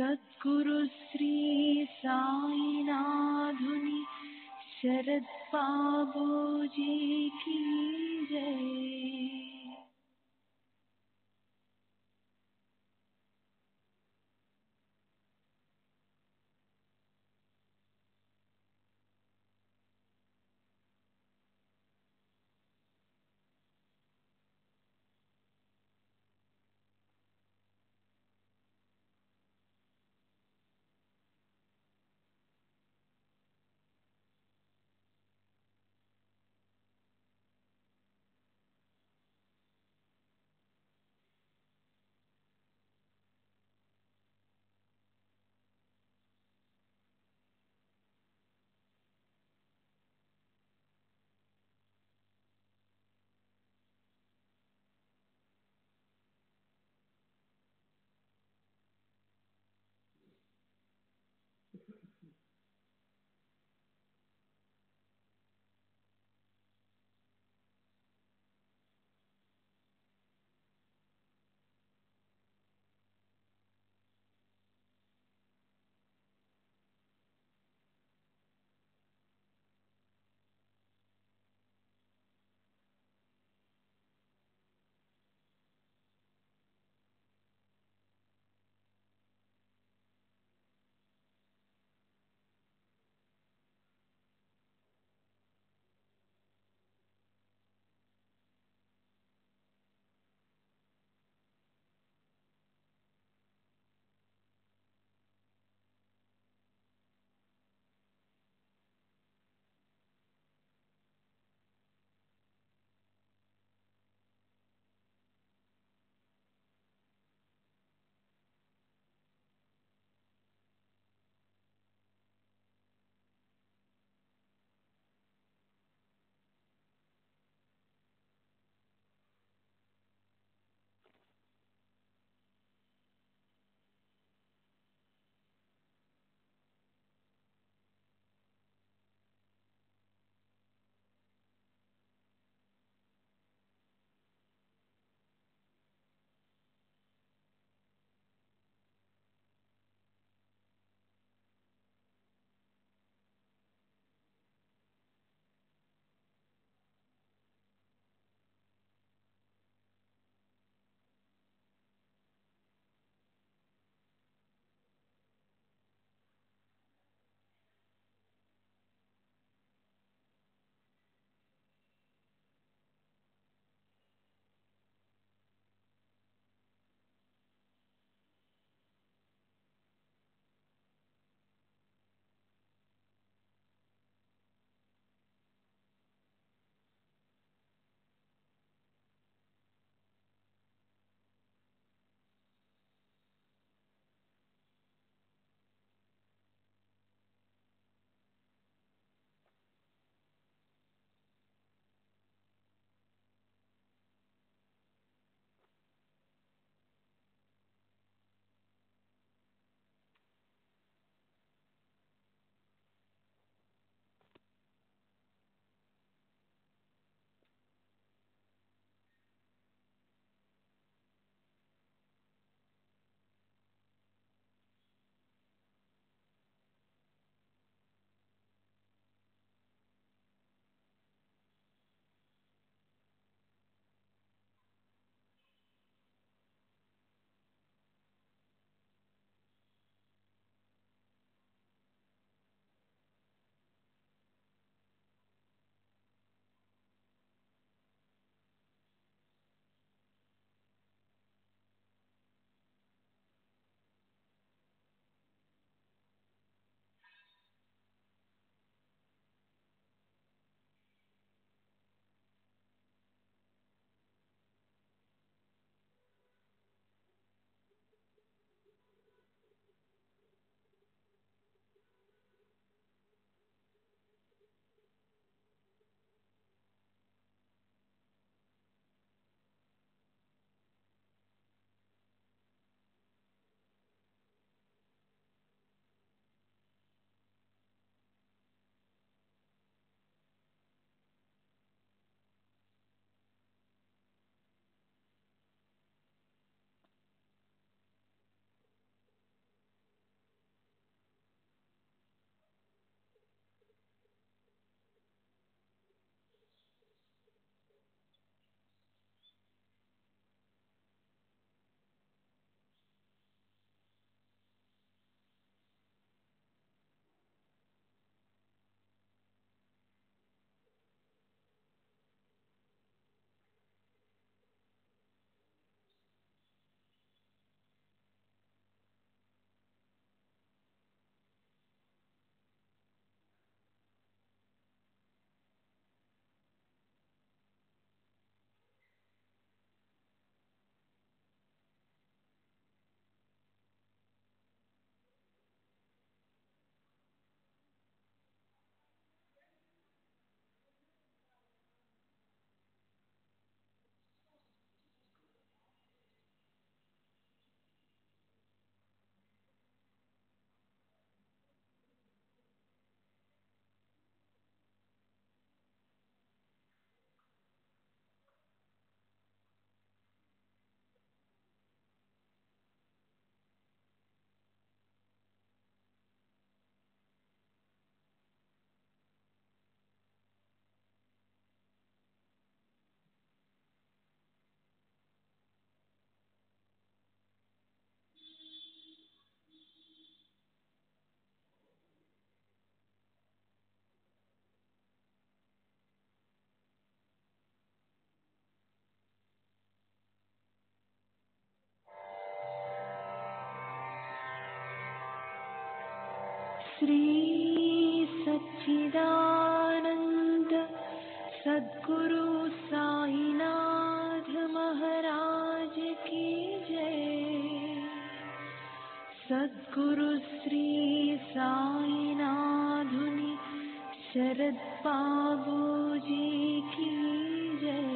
सद्गुरु श्री साईनाथुनि शरद बाबूजी की जय। श्री सच्चिदानंद सद्गुरु साईनाथ महाराज की जय। सद्गुरु श्री साईनाथुनि शरद बाबू जी की जय।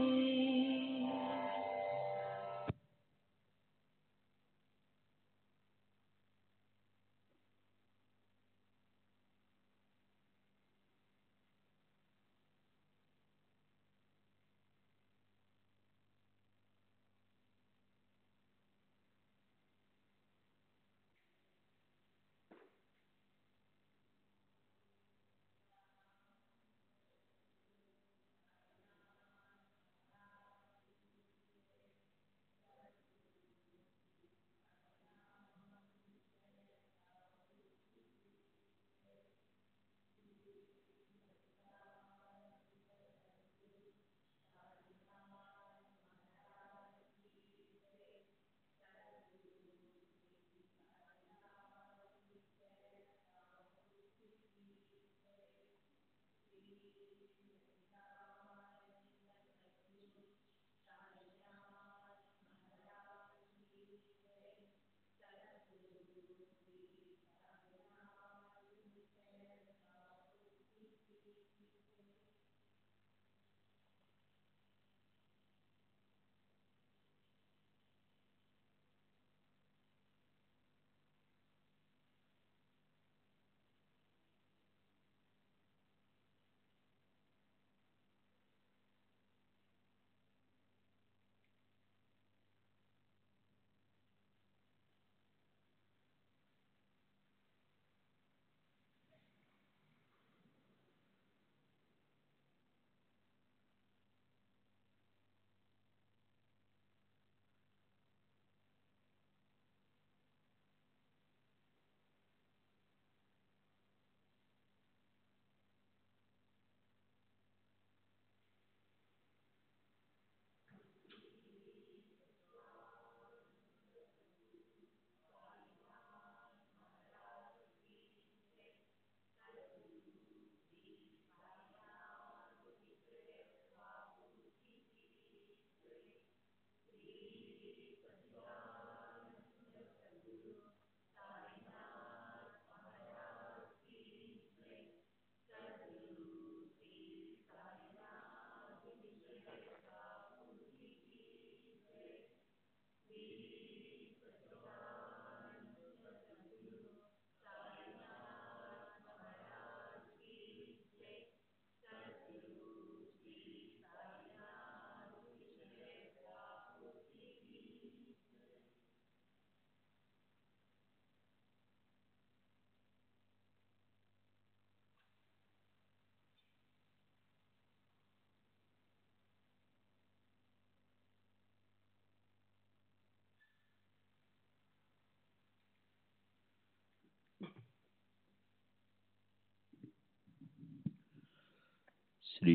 श्री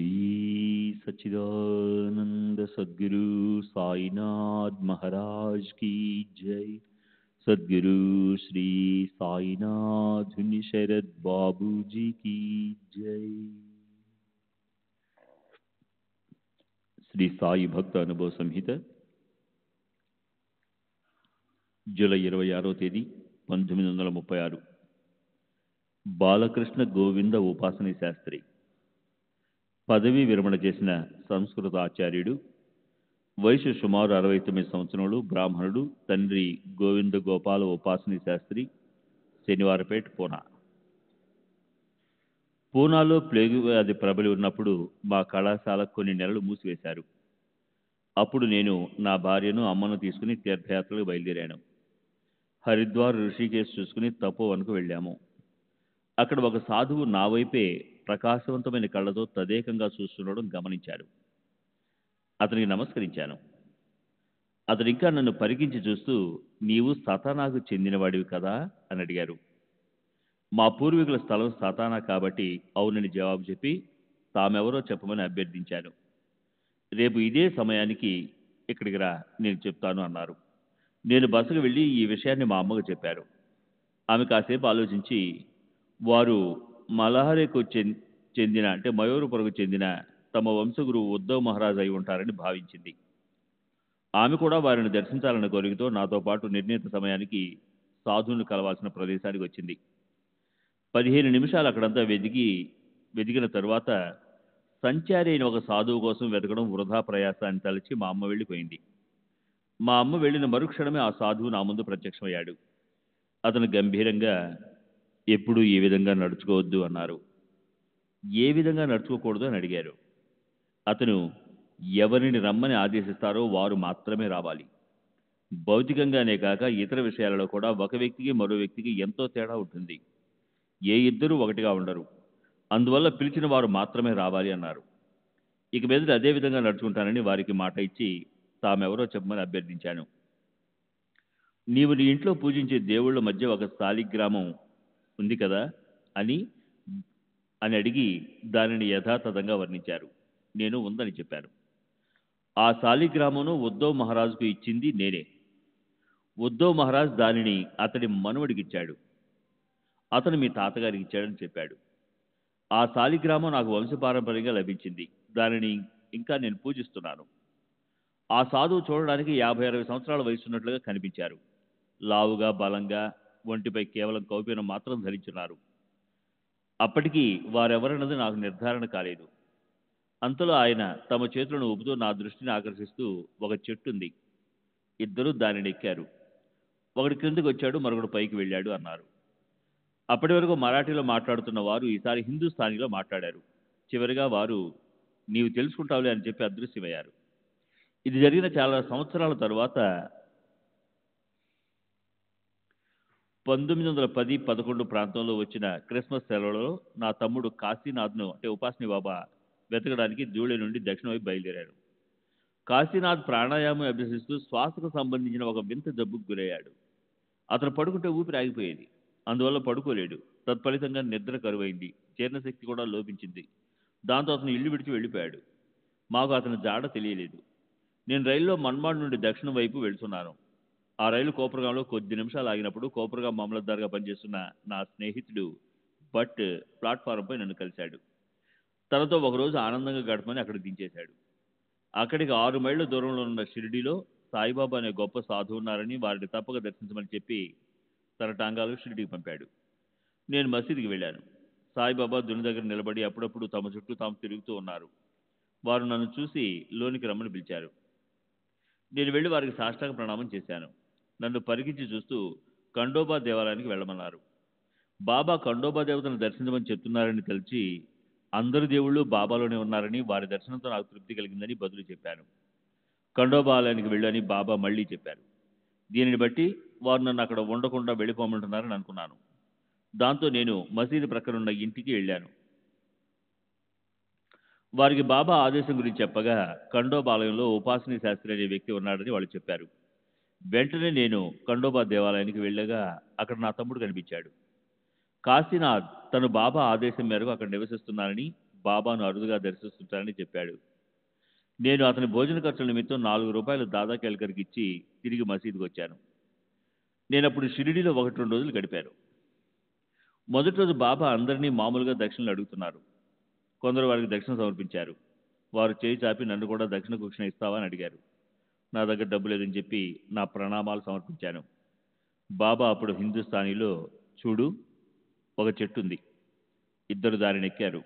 सच्चिदानंद सद्गुरु साईनाथ महाराज की जय। सद्गुरु श्री साईनाथ शरद बाबू जी की जय। శ్రీ సాయి భక్త అనుభవ సంహిత జూలై 26వ తేదీ 1936. బాలకృష్ణ గోవింద ఉపాసనీ శాస్త్రి పదవీ విరమణ చేసిన సంస్కృత ఆచార్యుడు. వయసు సుమారు 69 సంవత్సరములు. బ్రాహ్మణుడు. తండ్రి గోవింద గోపాల ఉపాసనీ శాస్త్రి. శనివారపేట, పూనా. పూనాలో ప్లేగు వ్యాధి ప్రబలి ఉన్నప్పుడు మా కళాశాల కొన్ని నెలలు మూసివేశారు. అప్పుడు నేను నా భార్యను, అమ్మను తీసుకుని తీర్థయాత్రలకు బయలుదేరాను. హరిద్వార్, ఋషికేశ్ చూసుకుని తపోవన్కు వెళ్ళాము. అక్కడ ఒక సాధువు నా వైపే ప్రకాశవంతమైన కళ్ళతో తదేకంగా చూస్తుండడం గమనించాడు. అతనికి నమస్కరించాను. అతడు ఇంకా నన్ను పరికించి చూస్తూ, నీవు సతానాకు చెందినవాడివి కదా అని అడిగారు. మా పూర్వీకుల స్థలం సతానా కాబట్టి అవునని జవాబు చెప్పి తామెవరో చెప్పమని అభ్యర్థించాను. రేపు ఇదే సమయానికి ఇక్కడికి రా, నేను చెప్తాను అన్నారు. నేను బసకు వెళ్ళి ఈ విషయాన్ని మా అమ్మకు చెప్పారు. ఆమె కాసేపు ఆలోచించి, వారు మలహరేకు చెందిన అంటే మయూరపురకు చెందిన తమ వంశగురువు ఉద్ధవ్ మహారాజ్ అయి ఉంటారని భావించింది. ఆమె కూడా వారిని దర్శించాలన్న కోరికతో నాతో పాటు నిర్ణీత సమయానికి సాధువుని కలవాల్సిన ప్రదేశానికి వచ్చింది. 15 నిమిషాలు అక్కడంతా వెతికిన తరువాత సంచారి అయిన ఒక సాధువు కోసం వెతకడం వృధా ప్రయాస అని తలచి మా అమ్మ వెళ్ళిపోయింది. మా అమ్మ వెళ్ళిన మరుక్షణమే ఆ సాధువు నా ముందు ప్రత్యక్షమయ్యాడు. అతను గంభీరంగా, ఎప్పుడూ ఈ విధంగా నడుచుకోవద్దు అన్నారు. ఏ విధంగా నడుచుకోకూడదు అని అడిగారు. అతను, ఎవరిని రమ్మని ఆదేశిస్తారో వారు మాత్రమే రావాలి. భౌతికంగానే కాక ఇతర విషయాలలో కూడా ఒక వ్యక్తికి మరో వ్యక్తికి ఎంతో తేడా ఉంటుంది. ఏ ఇద్దరూ ఒకటిగా ఉండరు. అందువల్ల పిలిచిన వారు మాత్రమే రావాలి అన్నారు. ఇక మీద అదే విధంగా నడుచుకుంటానని వారికి మాట ఇచ్చి తామెవరో చెప్పమని అభ్యర్థించాను. నీవు నీ ఇంట్లో పూజించే దేవుళ్ళ మధ్య ఒక శాలిగ్రామం ఉంది కదా అని అడిగి దానిని యథాతథంగా వర్ణించారు. నేను ఉందని చెప్పాను. ఆ శాలిగ్రామమును ఉద్ధవ్ మహారాజుకు ఇచ్చింది నేనే. ఉద్ధవ్ మహారాజ్ దానిని అతడి మనవడికిచ్చాడు. అతను మీ తాతగారికి ఇచ్చాడని చెప్పాడు. ఆ శాలిగ్రామం నాకు వంశపారంపర్యంగా లభించింది. దానిని ఇంకా నేను పూజిస్తున్నాను. ఆ సాధువు చూడడానికి 50-60 సంవత్సరాల వయసున్నట్లుగా కనిపించారు. లావుగా, బలంగా, ఒంటిపై కేవలం కౌపీనం మాత్రం ధరించున్నారు. అప్పటికీ వారెవరన్నది నాకు నిర్ధారణ కాలేదు. అంతలో ఆయన తమ చేతులను ఊపుతూ నా దృష్టిని ఆకర్షిస్తూ, ఒక చెట్టుంది, ఇద్దరు దానిని ఎక్కారు. ఒకటి క్రిందికి వచ్చాడు, మరొకడు పైకి వెళ్ళాడు అన్నారు. అప్పటి వరకు మరాఠీలో మాట్లాడుతున్న వారు ఈసారి హిందూస్థానీలో మాట్లాడారు. చివరిగా వారు, నీవు తెలుసుకుంటావులే అని చెప్పి అదృశ్యమయ్యారు. ఇది జరిగిన చాలా సంవత్సరాల తరువాత 1910-11 ప్రాంతంలో వచ్చిన క్రిస్మస్ సెలవులలో నా తమ్ముడు కాశీనాథ్ను అంటే ఉపాసని బాబా వెతకడానికి ధూళి నుండి దక్షిణ వైపు బయలుదేరాడు. కాశీనాథ్ ప్రాణాయామం అభ్యసిస్తూ శ్వాసకు సంబంధించిన ఒక వింత జబ్బుకు గురయ్యాడు. అతను పడుకుంటే ఊపిరి ఆగిపోయేది. అందువల్ల పడుకోలేడు. తత్ఫలితంగా నిద్ర కరువైంది. జీర్ణశక్తి కూడా లోపించింది. దాంతో అతను ఇల్లు విడిచి వెళ్ళిపోయాడు. మాకు అతని జాడ తెలియలేదు. నేను రైల్లో మన్మాడ్ నుండి దక్షిణం వైపు వెళ్తున్నాను. ఆ రైలు కోపర్గాంలో కొద్ది నిమిషాలు ఆగినప్పుడు కోపర్గాం మామలద్దార్గా పనిచేస్తున్న నా స్నేహితుడు భట్ ప్లాట్ఫారంపై నన్ను కలిశాడు. తనతో ఒకరోజు ఆనందంగా గడపమని అక్కడికి దించేశాడు. అక్కడికి 6 మైళ్ళ దూరంలో ఉన్న షిరిడీలో సాయిబాబా అనే గొప్ప సాధువు ఉన్నారని, వారిని తప్పక దర్శించమని చెప్పి తన టాంగాలో షిరిడీకి పంపాడు. నేను మసీదుకి వెళ్ళాను. సాయిబాబా దుని దగ్గర నిలబడి అప్పుడప్పుడు తమ చుట్టూ తాము తిరుగుతూ ఉన్నారు. వారు నన్ను చూసి లోనికి రమ్మని పిలిచారు. నేను వెళ్ళి వారికి సాష్టాంగ ప్రణామం చేశాను. నన్ను పరికించి చూస్తూ ఖండోబా దేవాలయానికి వెళ్ళమన్నారు. బాబా ఖండోబా దేవతను దర్శించమని చెప్తున్నారని తెలిసి అందరు దేవుళ్ళు బాబాలోనే ఉన్నారని, వారి దర్శనంతో నాకు తృప్తి కలిగిందని బదులు చెప్పాను. ఖండోబా ఆలయానికి వెళ్ళని బాబా మళ్ళీ చెప్పారు. దీనిని బట్టి వారు నన్ను అక్కడ ఉండకుండా వెళ్ళిపోమంటున్నారని అనుకున్నాను. దాంతో నేను మసీదు ప్రక్కనున్న ఇంటికి వెళ్ళాను. వారికి బాబా ఆదేశం గురించి చెప్పగా ఖండోబా ఆలయంలో ఉపాసనీ శాస్త్రి అనే వ్యక్తి ఉన్నాడని వాళ్ళు చెప్పారు. వెంటనే నేను ఖండోబా దేవాలయానికి వెళ్ళగా అక్కడ నా తమ్ముడు కనిపించాడు. కాశీనాథ్ తను బాబా ఆదేశం మేరకు అక్కడ నివసిస్తున్నానని, బాబాను అరుదుగా దర్శిస్తుంటానని చెప్పాడు. నేను అతని భోజన ఖర్చుల నిమిత్తం 4 రూపాయలు దాదా కేల్కర్కి ఇచ్చి తిరిగి మసీదుకు వచ్చాను. నేను అప్పుడు షిరిడీలో 1-2 రోజులు గడిపాను. మొదటి రోజు బాబా అందరినీ మామూలుగా దక్షిణలు అడుగుతున్నారు. కొందరు వారికి దక్షిణ సమర్పించారు. వారు చేయి చాపి నన్ను కూడా దక్షిణ కుక్షణ ఇస్తావా అని అడిగారు. నా దగ్గర డబ్బు లేదని చెప్పి నా ప్రణామాలు సమర్పించాను. బాబా అప్పుడు హిందుస్థానీలో, చూడు, ఒక చెట్టు ఉంది, ఇద్దరు దారిని ఎక్కారు,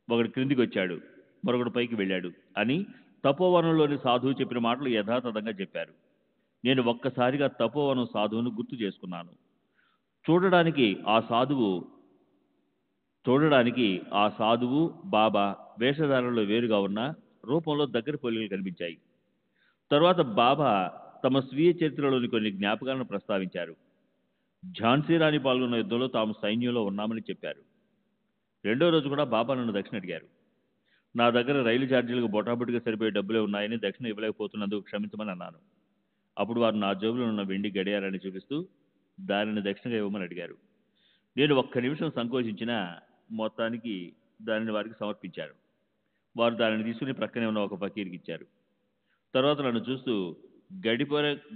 ఒకడు క్రిందికి వచ్చాడు, మరొకడు పైకి వెళ్ళాడు అని తపోవనంలోని సాధువు చెప్పిన మాటలు యథాతథంగా చెప్పారు. నేను ఒక్కసారిగా తపోవనం సాధువును గుర్తు చేసుకున్నాను. చూడడానికి ఆ సాధువు బాబా వేషధారణలో వేరుగా ఉన్న రూపంలో దగ్గర పోలికలు కనిపించాయి. తరువాత బాబా తమ స్వీయ చరిత్రలోని కొన్ని జ్ఞాపకాలను ప్రస్తావించారు. ఝాన్సీ రాణి పాల్గొన్న యుద్ధంలో తాము సైన్యంలో ఉన్నామని చెప్పారు. రెండో రోజు కూడా బాబా నన్ను దక్షిణ అడిగారు. నా దగ్గర రైలు ఛార్జీలకు బొటాబొటిగా సరిపోయే డబ్బులే ఉన్నాయని, దక్షిణ ఇవ్వలేకపోతున్నందుకు క్షమించమని అన్నాను. అప్పుడు వారు నా జేబులో ఉన్న వెండి గడియారాన్ని చూపిస్తూ దానిని దక్షిణగా ఇవ్వమని అడిగారు. నేను ఒక్క నిమిషం సంకోచించినా మొత్తానికి దానిని వారికి సమర్పించారు. వారు దానిని తీసుకుని ప్రక్కనే ఉన్న ఒక ఫకీర్కి ఇచ్చారు. తర్వాత నన్ను చూస్తూ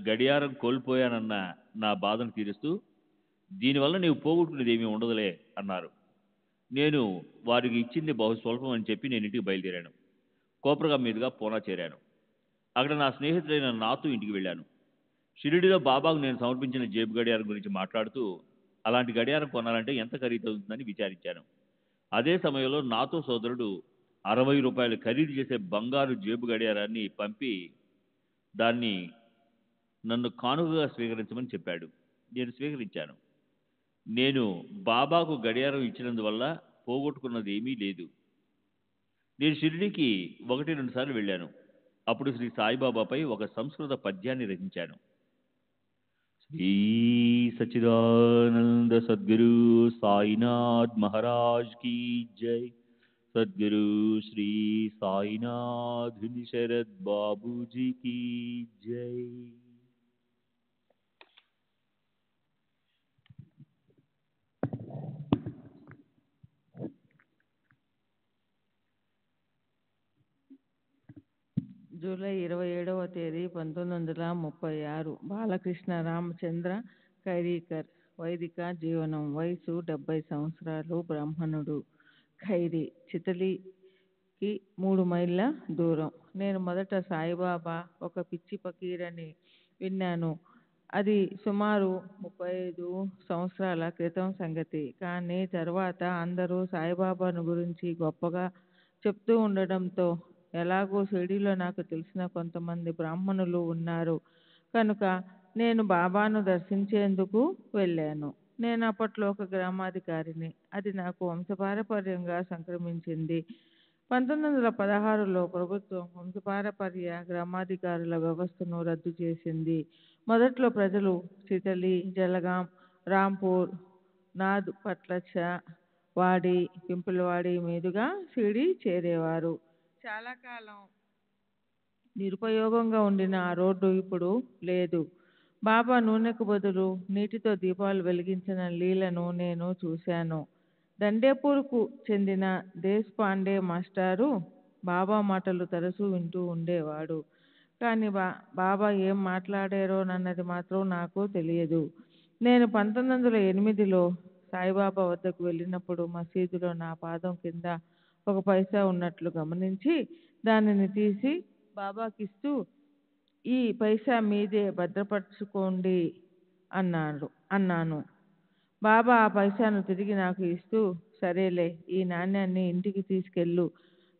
గడియారం కోల్పోయానన్న నా బాధను తీరుస్తూ, దీనివల్ల నీవు పోగొట్టుకునేది ఏమీ ఉండదులే అన్నారు. నేను వారికి ఇచ్చింది బహు స్వల్పం అని చెప్పి నేను ఇంటికి బయలుదేరాను. కోపరగాం మీదుగా పూనా చేరాను. అక్కడ నా స్నేహితుడైన నాతో ఇంటికి వెళ్ళాను. షిరిడిలో బాబాకు నేను సమర్పించిన జేబు గడియారం గురించి మాట్లాడుతూ అలాంటి గడియారం కొనాలంటే ఎంత ఖరీదు అవుతుందని విచారించాను. అదే సమయంలో నాతో సోదరుడు 60 రూపాయలు ఖరీదు చేసే బంగారు జేబు గడియారాన్ని పంపి దాన్ని నన్ను కానుకగా స్వీకరించమని చెప్పాడు. నేను స్వీకరించాను. నేను బాబాకు గడియారం ఇచ్చినందువల్ల పోగొట్టుకున్నది ఏమీ లేదు. నేను షిరిడీకి 1-2 సార్లు వెళ్ళాను. అప్పుడు శ్రీ సాయిబాబాపై ఒక సంస్కృత పద్యాన్ని రచించాను. శ్రీ సచ్చిదానంద సద్గురు సాయినాథ్ మహారాజ్ కీ జై. సద్గురు శ్రీ సాయినాథ్ శరద్ బాబూజీ కీ జై. జూలై 27వ తేదీ 1936. బాలకృష్ణ రామచంద్ర ఖైరీకర్. వైదిక జీవనం. వయసు 70 సంవత్సరాలు. బ్రాహ్మణుడు. ఖైరీ చితలికి 3 మైళ్ళ దూరం. నేను మొదట సాయిబాబా ఒక పిచ్చి ఫకీరని విన్నాను. అది సుమారు 35 సంవత్సరాల క్రితం సంగతి. కానీ తర్వాత అందరూ సాయిబాబాను గురించి గొప్పగా చెప్తూ ఉండడంతో ఎలాగో షిరిడీలో నాకు తెలిసిన కొంతమంది బ్రాహ్మణులు ఉన్నారు కనుక నేను బాబాను దర్శించేందుకు వెళ్ళాను. నేను అప్పట్లో ఒక గ్రామాధికారిని. అది నాకు వంశపారపర్యంగా సంక్రమించింది. 1916లో ప్రభుత్వం వంశపారపర్య గ్రామాధికారుల వ్యవస్థను రద్దు చేసింది. మొదట్లో ప్రజలు చితలి, జలగాం, రాంపూర్, నాద్ పట్లచ, వాడి, పింపులవాడి మీదుగా షిరిడీ చేరేవారు. చాలా కాలం నిరుపయోగంగా ఉండిన ఆ రోడ్డు ఇప్పుడు లేదు. బాబా నూనెకు బదులు నీటితో దీపాలు వెలిగించిన లీలను నేను చూశాను. దండేపూర్కు చెందిన దేశ్ పాండే మాస్టారు బాబా మాటలు తరచూ వింటూ ఉండేవాడు. కానీ బాబా ఏం మాట్లాడారోనన్నది మాత్రం నాకు తెలియదు. నేను 1908లో సాయిబాబా వద్దకు వెళ్ళినప్పుడు మసీదులో నా పాదం కింద 1 పైసా ఉన్నట్లు గమనించి దానిని తీసి బాబాకిస్తూ, ఈ పైసా మీదే భద్రపరచుకోండి అన్నాను. బాబా ఆ పైసాను తిరిగి నాకు ఇస్తూ, సరేలే, ఈ నాణ్యాన్ని ఇంటికి తీసుకెళ్ళు.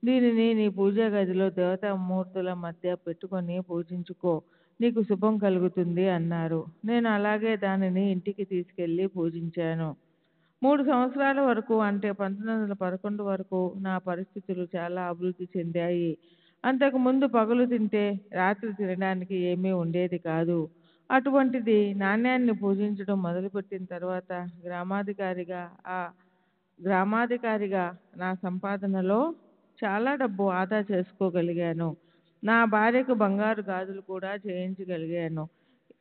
దీనిని నీ పూజా గదిలో దేవతామూర్తుల మధ్య పెట్టుకొని పూజించుకో. నీకు శుభం కలుగుతుంది అన్నారు. నేను అలాగే దానిని ఇంటికి తీసుకెళ్ళి పూజించాను. 3 సంవత్సరాల వరకు, అంటే 1911 వరకు నా పరిస్థితులు చాలా అభివృద్ధి చెందాయి. అంతకుముందు పగలు తింటే రాత్రి తినడానికి ఏమీ ఉండేది కాదు. అటువంటిది నాణ్యాన్ని పూజించడం మొదలుపెట్టిన తర్వాత గ్రామాధికారిగా నా సంపాదనలో చాలా డబ్బు ఆదా చేసుకోగలిగాను. నా భార్యకు బంగారు గాజులు కూడా చేయించగలిగాను.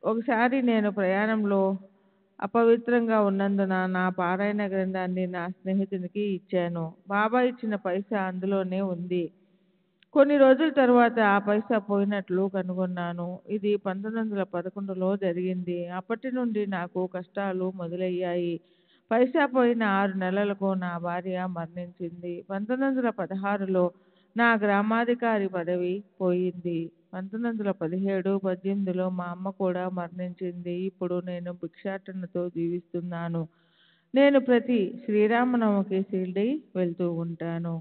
ఒకసారి నేను ప్రయాణంలో అపవిత్రంగా ఉన్నందున నా పారాయణ గ్రంథాన్ని నా స్నేహితునికి ఇచ్చాను. బాబా ఇచ్చిన పైసా అందులోనే ఉంది. కొన్ని రోజుల తర్వాత ఆ పైసా పోయినట్లు కనుగొన్నాను. ఇది 1911లో జరిగింది. అప్పటి నుండి నాకు కష్టాలు మొదలయ్యాయి. పైసా పోయిన 6 నెలలకు నా భార్య మరణించింది. 1916లో నా గ్రామాధికారి పదవి పోయింది. 1917, 18లో మా అమ్మ కూడా మరణించింది. ఇప్పుడు నేను భిక్షాటనతో జీవిస్తున్నాను. నేను ప్రతి శ్రీరామనవమికి షిరిడీ వెళ్తూ ఉంటాను.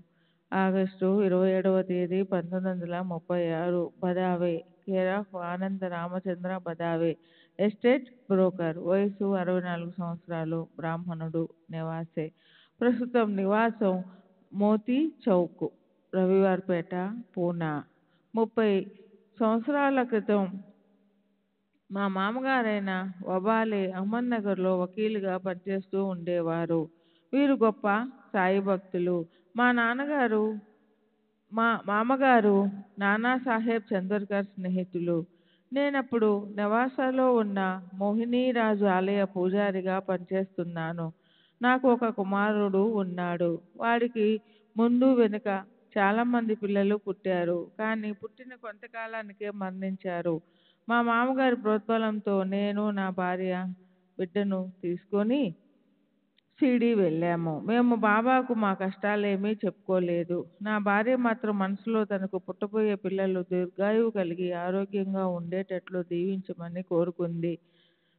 ఆగస్టు 27వ తేదీ 1936. బదావే, కేర్ ఆఫ్ ఆనంద రామచంద్ర బదావే, ఎస్టేట్ బ్రోకర్. వయసు 64 సంవత్సరాలు. బ్రాహ్మణుడు. నివాసే. ప్రస్తుతం నివాసం మోతీ చౌక్, రవివార్పేట, పూనా. 30 సంవత్సరాల క్రితం మా మామగారైన వబాలే అహ్మద్నగర్లో వకీలుగా పనిచేస్తూ ఉండేవారు. వీరు గొప్ప సాయి భక్తులు. మా మామగారు నానాసాహెబ్ చందోర్కర్ స్నేహితులు. నేనప్పుడు నెవాసాలో ఉన్న మోహినీరాజు ఆలయ పూజారిగా పనిచేస్తున్నాను. నాకు ఒక కుమారుడు ఉన్నాడు. వాడికి ముందు వెనుక చాలామంది పిల్లలు పుట్టారు. కానీ పుట్టిన కొంతకాలానికే మరణించారు. మా మామగారి ప్రోద్బలంతో నేను, నా భార్య బిడ్డను తీసుకొని షిరిడీ వెళ్ళాము. మేము బాబాకు మా కష్టాలేమీ చెప్పుకోలేదు. నా భార్య మాత్రం మనసులో తనకు పుట్టబోయే పిల్లలు దీర్ఘాయువు కలిగి ఆరోగ్యంగా ఉండేటట్లు దీవించమని కోరుకుంది.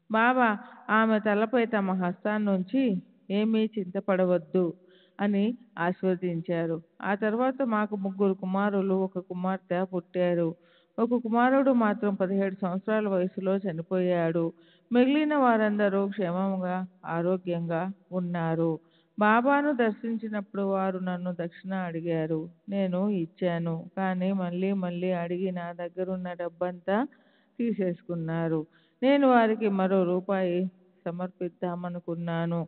బాబా ఆమె తలపై తమ హస్తాన్నుంచి ఏమీ చింతపడవద్దు అని ఆశీర్వదించారు. ఆ తర్వాత మాకు 3 కుమారులు, 1 కుమార్తె పుట్టారు. ఒక కుమారుడు మాత్రం 17 సంవత్సరాల వయసులో చనిపోయాడు. మిగిలిన వారందరూ క్షేమంగా ఆరోగ్యంగా ఉన్నారు. బాబాను దర్శించినప్పుడు వారు నన్ను దక్షిణ అడిగారు. నేను ఇచ్చాను. కానీ మళ్ళీ మళ్ళీ అడిగి నా దగ్గరున్న డబ్బంతా తీసేసుకున్నారు. నేను వారికి మరో రూపాయి సమర్పిద్దామనుకున్నాను,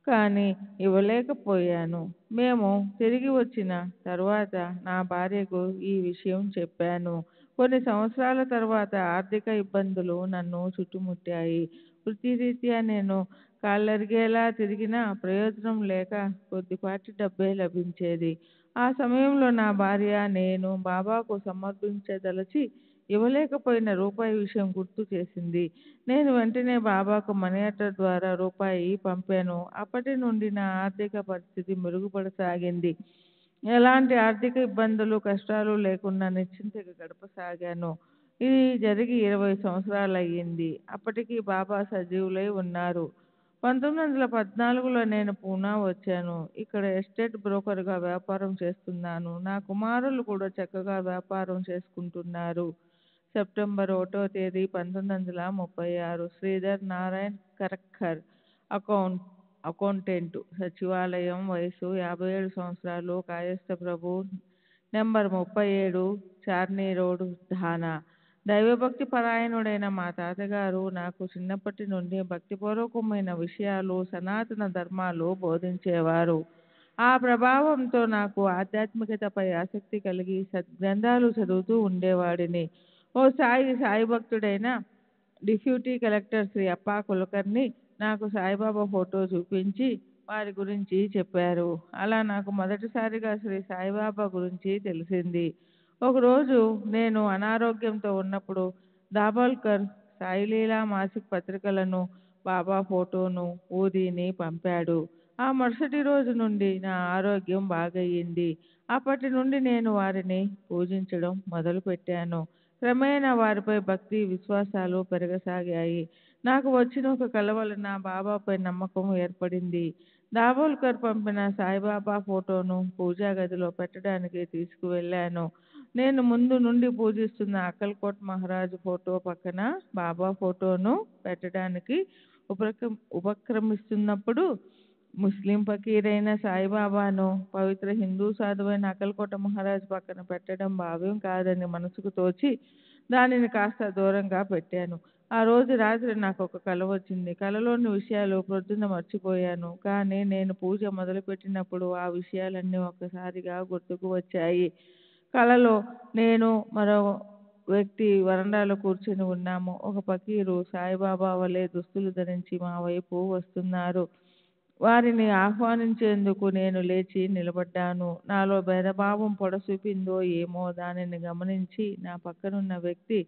కానీ ఇవ్వలేకపోయాను. మేము తిరిగి వచ్చిన తర్వాత నా భార్యకు ఈ విషయం చెప్పాను. కొన్ని సంవత్సరాల తర్వాత ఆర్థిక ఇబ్బందులు నన్ను చుట్టుముట్టాయి. వృత్తిరీత్యా నేను కాళ్ళరిగేలా తిరిగినా ప్రయోజనం లేక కొద్దిపాటి డబ్బే లభించేది. ఆ సమయంలో నా భార్య నేను బాబాకు సమర్పించదలచి ఇవ్వలేకపోయిన రూపాయి విషయం గుర్తు చేసింది. నేను వెంటనే బాబాకు మనీ ఆర్డర్ ద్వారా రూపాయి పంపాను. అప్పటి నుండి నా ఆర్థిక పరిస్థితి మెరుగుపడసాగింది. ఎలాంటి ఆర్థిక ఇబ్బందులు, కష్టాలు లేకుండా నిశ్చింతగా గడపసాగాను. ఇది జరిగి 20 సంవత్సరాలు అయ్యింది. అప్పటికి బాబా సజీవులై ఉన్నారు. 1914లో నేను పూనా వచ్చాను. ఇక్కడ ఎస్టేట్ బ్రోకర్గా వ్యాపారం చేస్తున్నాను. నా కుమారులు కూడా చక్కగా వ్యాపారం చేసుకుంటున్నారు. సెప్టెంబర్ 1వ తేదీ 1936 శ్రీధర్ నారాయణ్ కరక్కర్, అకౌంటెంట్, సచివాలయం, వయసు 57 సంవత్సరాలు, కాయస్థ ప్రభు, నెంబర్ 37, చార్నీ రోడ్, ధానా. దైవభక్తి పరాయణుడైన మా తాతగారు నాకు చిన్నప్పటి నుండి భక్తిపూర్వకమైన విషయాలు, సనాతన ధర్మాలు బోధించేవారు. ఆ ప్రభావంతో నాకు ఆధ్యాత్మికతపై ఆసక్తి కలిగి సద్గ్రంథాలు చదువుతూ ఉండేవాడిని. ఓ సాయి భక్తుడైన డిప్యూటీ కలెక్టర్ శ్రీ అప్పా కులకర్ణి నాకు సాయిబాబా ఫోటో చూపించి వారి గురించి చెప్పారు. అలా నాకు మొదటిసారిగా శ్రీ సాయిబాబా గురించి తెలిసింది. ఒకరోజు నేను అనారోగ్యంతో ఉన్నప్పుడు దాభోల్కర్ సాయిలీలా మాసిక పత్రికలను, బాబా ఫోటోను, ఊదీని పంపాడు. ఆ మరుసటి రోజు నుండి నా ఆరోగ్యం బాగయ్యింది. అప్పటి నుండి నేను వారిని పూజించడం మొదలుపెట్టాను. క్రమేణా వారిపై భక్తి, విశ్వాసాలు పెరగసాగాయి. నాకు వచ్చిన ఒక కల వలన బాబాపై నమ్మకం ఏర్పడింది. దాభోల్కర్ పంపిన సాయిబాబా ఫోటోను పూజా గదిలో పెట్టడానికి తీసుకువెళ్ళాను. నేను ముందు నుండి పూజిస్తున్న అక్కల్కోట్ మహారాజు ఫోటో పక్కన బాబా ఫోటోను పెట్టడానికి ఉపక్రమిస్తున్నప్పుడు ముస్లిం ఫకీరైన సాయిబాబాను పవిత్ర హిందూ సాధువైన అక్కల్కోట మహారాజు పక్కన పెట్టడం భావ్యం కాదని మనసుకు తోచి దానిని కాస్త దూరంగా పెట్టాను. ఆ రోజు రాత్రి నాకు ఒక కల వచ్చింది. కలలోని విషయాలు ప్రొద్దున మర్చిపోయాను. కానీ నేను పూజ మొదలుపెట్టినప్పుడు ఆ విషయాలన్నీ ఒక్కసారిగా గుర్తుకు వచ్చాయి. కలలో నేను మరో వ్యక్తి వరండాలో కూర్చొని ఉన్నాము. ఒక ఫకీరు సాయిబాబా వలె దుస్తులు ధరించి మా వైపు వస్తున్నారు. వారిని ఆహ్వానించేందుకు నేను లేచి నిలబడ్డాను. నాలో భేదభావం పొడసూపిందో ఏమో దానిని గమనించి నా పక్కనున్న వ్యక్తి,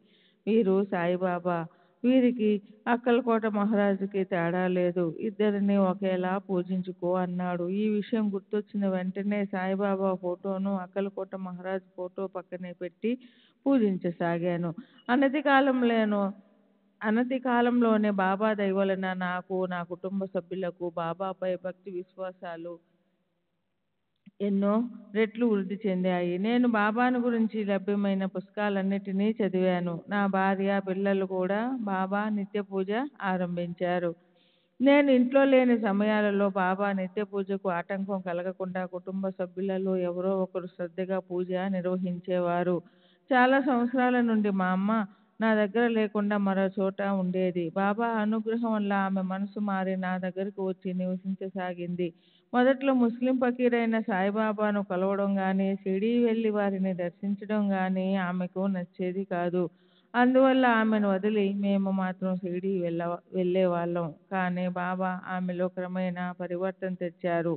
వీరు సాయిబాబా, వీరికి అక్కల్కోట మహారాజుకి తేడా లేదు, ఇద్దరిని ఒకేలా పూజించుకో అన్నాడు. ఈ విషయం గుర్తొచ్చిన వెంటనే సాయిబాబా ఫోటోను అక్కల్కోట మహారాజు ఫోటో పక్కనే పెట్టి పూజించసాగాను. అనతి కాలంలోనే బాబా దయ వలన నాకు, నా కుటుంబ సభ్యులకు బాబాపై భక్తి విశ్వాసాలు ఎన్నో రెట్లు వృద్ధి చెందాయి. నేను బాబాను గురించి లభ్యమైన పుస్తకాలన్నిటినీ చదివాను. నా భార్య, పిల్లలు కూడా బాబా నిత్య పూజ ఆరంభించారు. నేను ఇంట్లో లేని సమయాలలో బాబా నిత్య పూజకు ఆటంకం కలగకుండా కుటుంబ సభ్యులలో ఎవరో ఒకరు శ్రద్ధగా పూజ నిర్వహించేవారు. చాలా సంవత్సరాల నుండి మా అమ్మ నా దగ్గర లేకుండా మరో చోట ఉండేది. బాబా అనుగ్రహం వల్ల ఆమె మనసు మారి నా దగ్గరకు వచ్చి నివసించసాగింది. మొదట్లో ముస్లిం ఫకీరైన సాయిబాబాను కలవడం కానీ, షిరిడీ వెళ్ళి వారిని దర్శించడం కానీ ఆమెకు నచ్చేది కాదు. అందువల్ల ఆమెను వదిలి మేము మాత్రం షిరిడీ వెళ్ళేవాళ్ళం. కానీ బాబా ఆమెలో క్రమేణా పరివర్తన తెచ్చారు.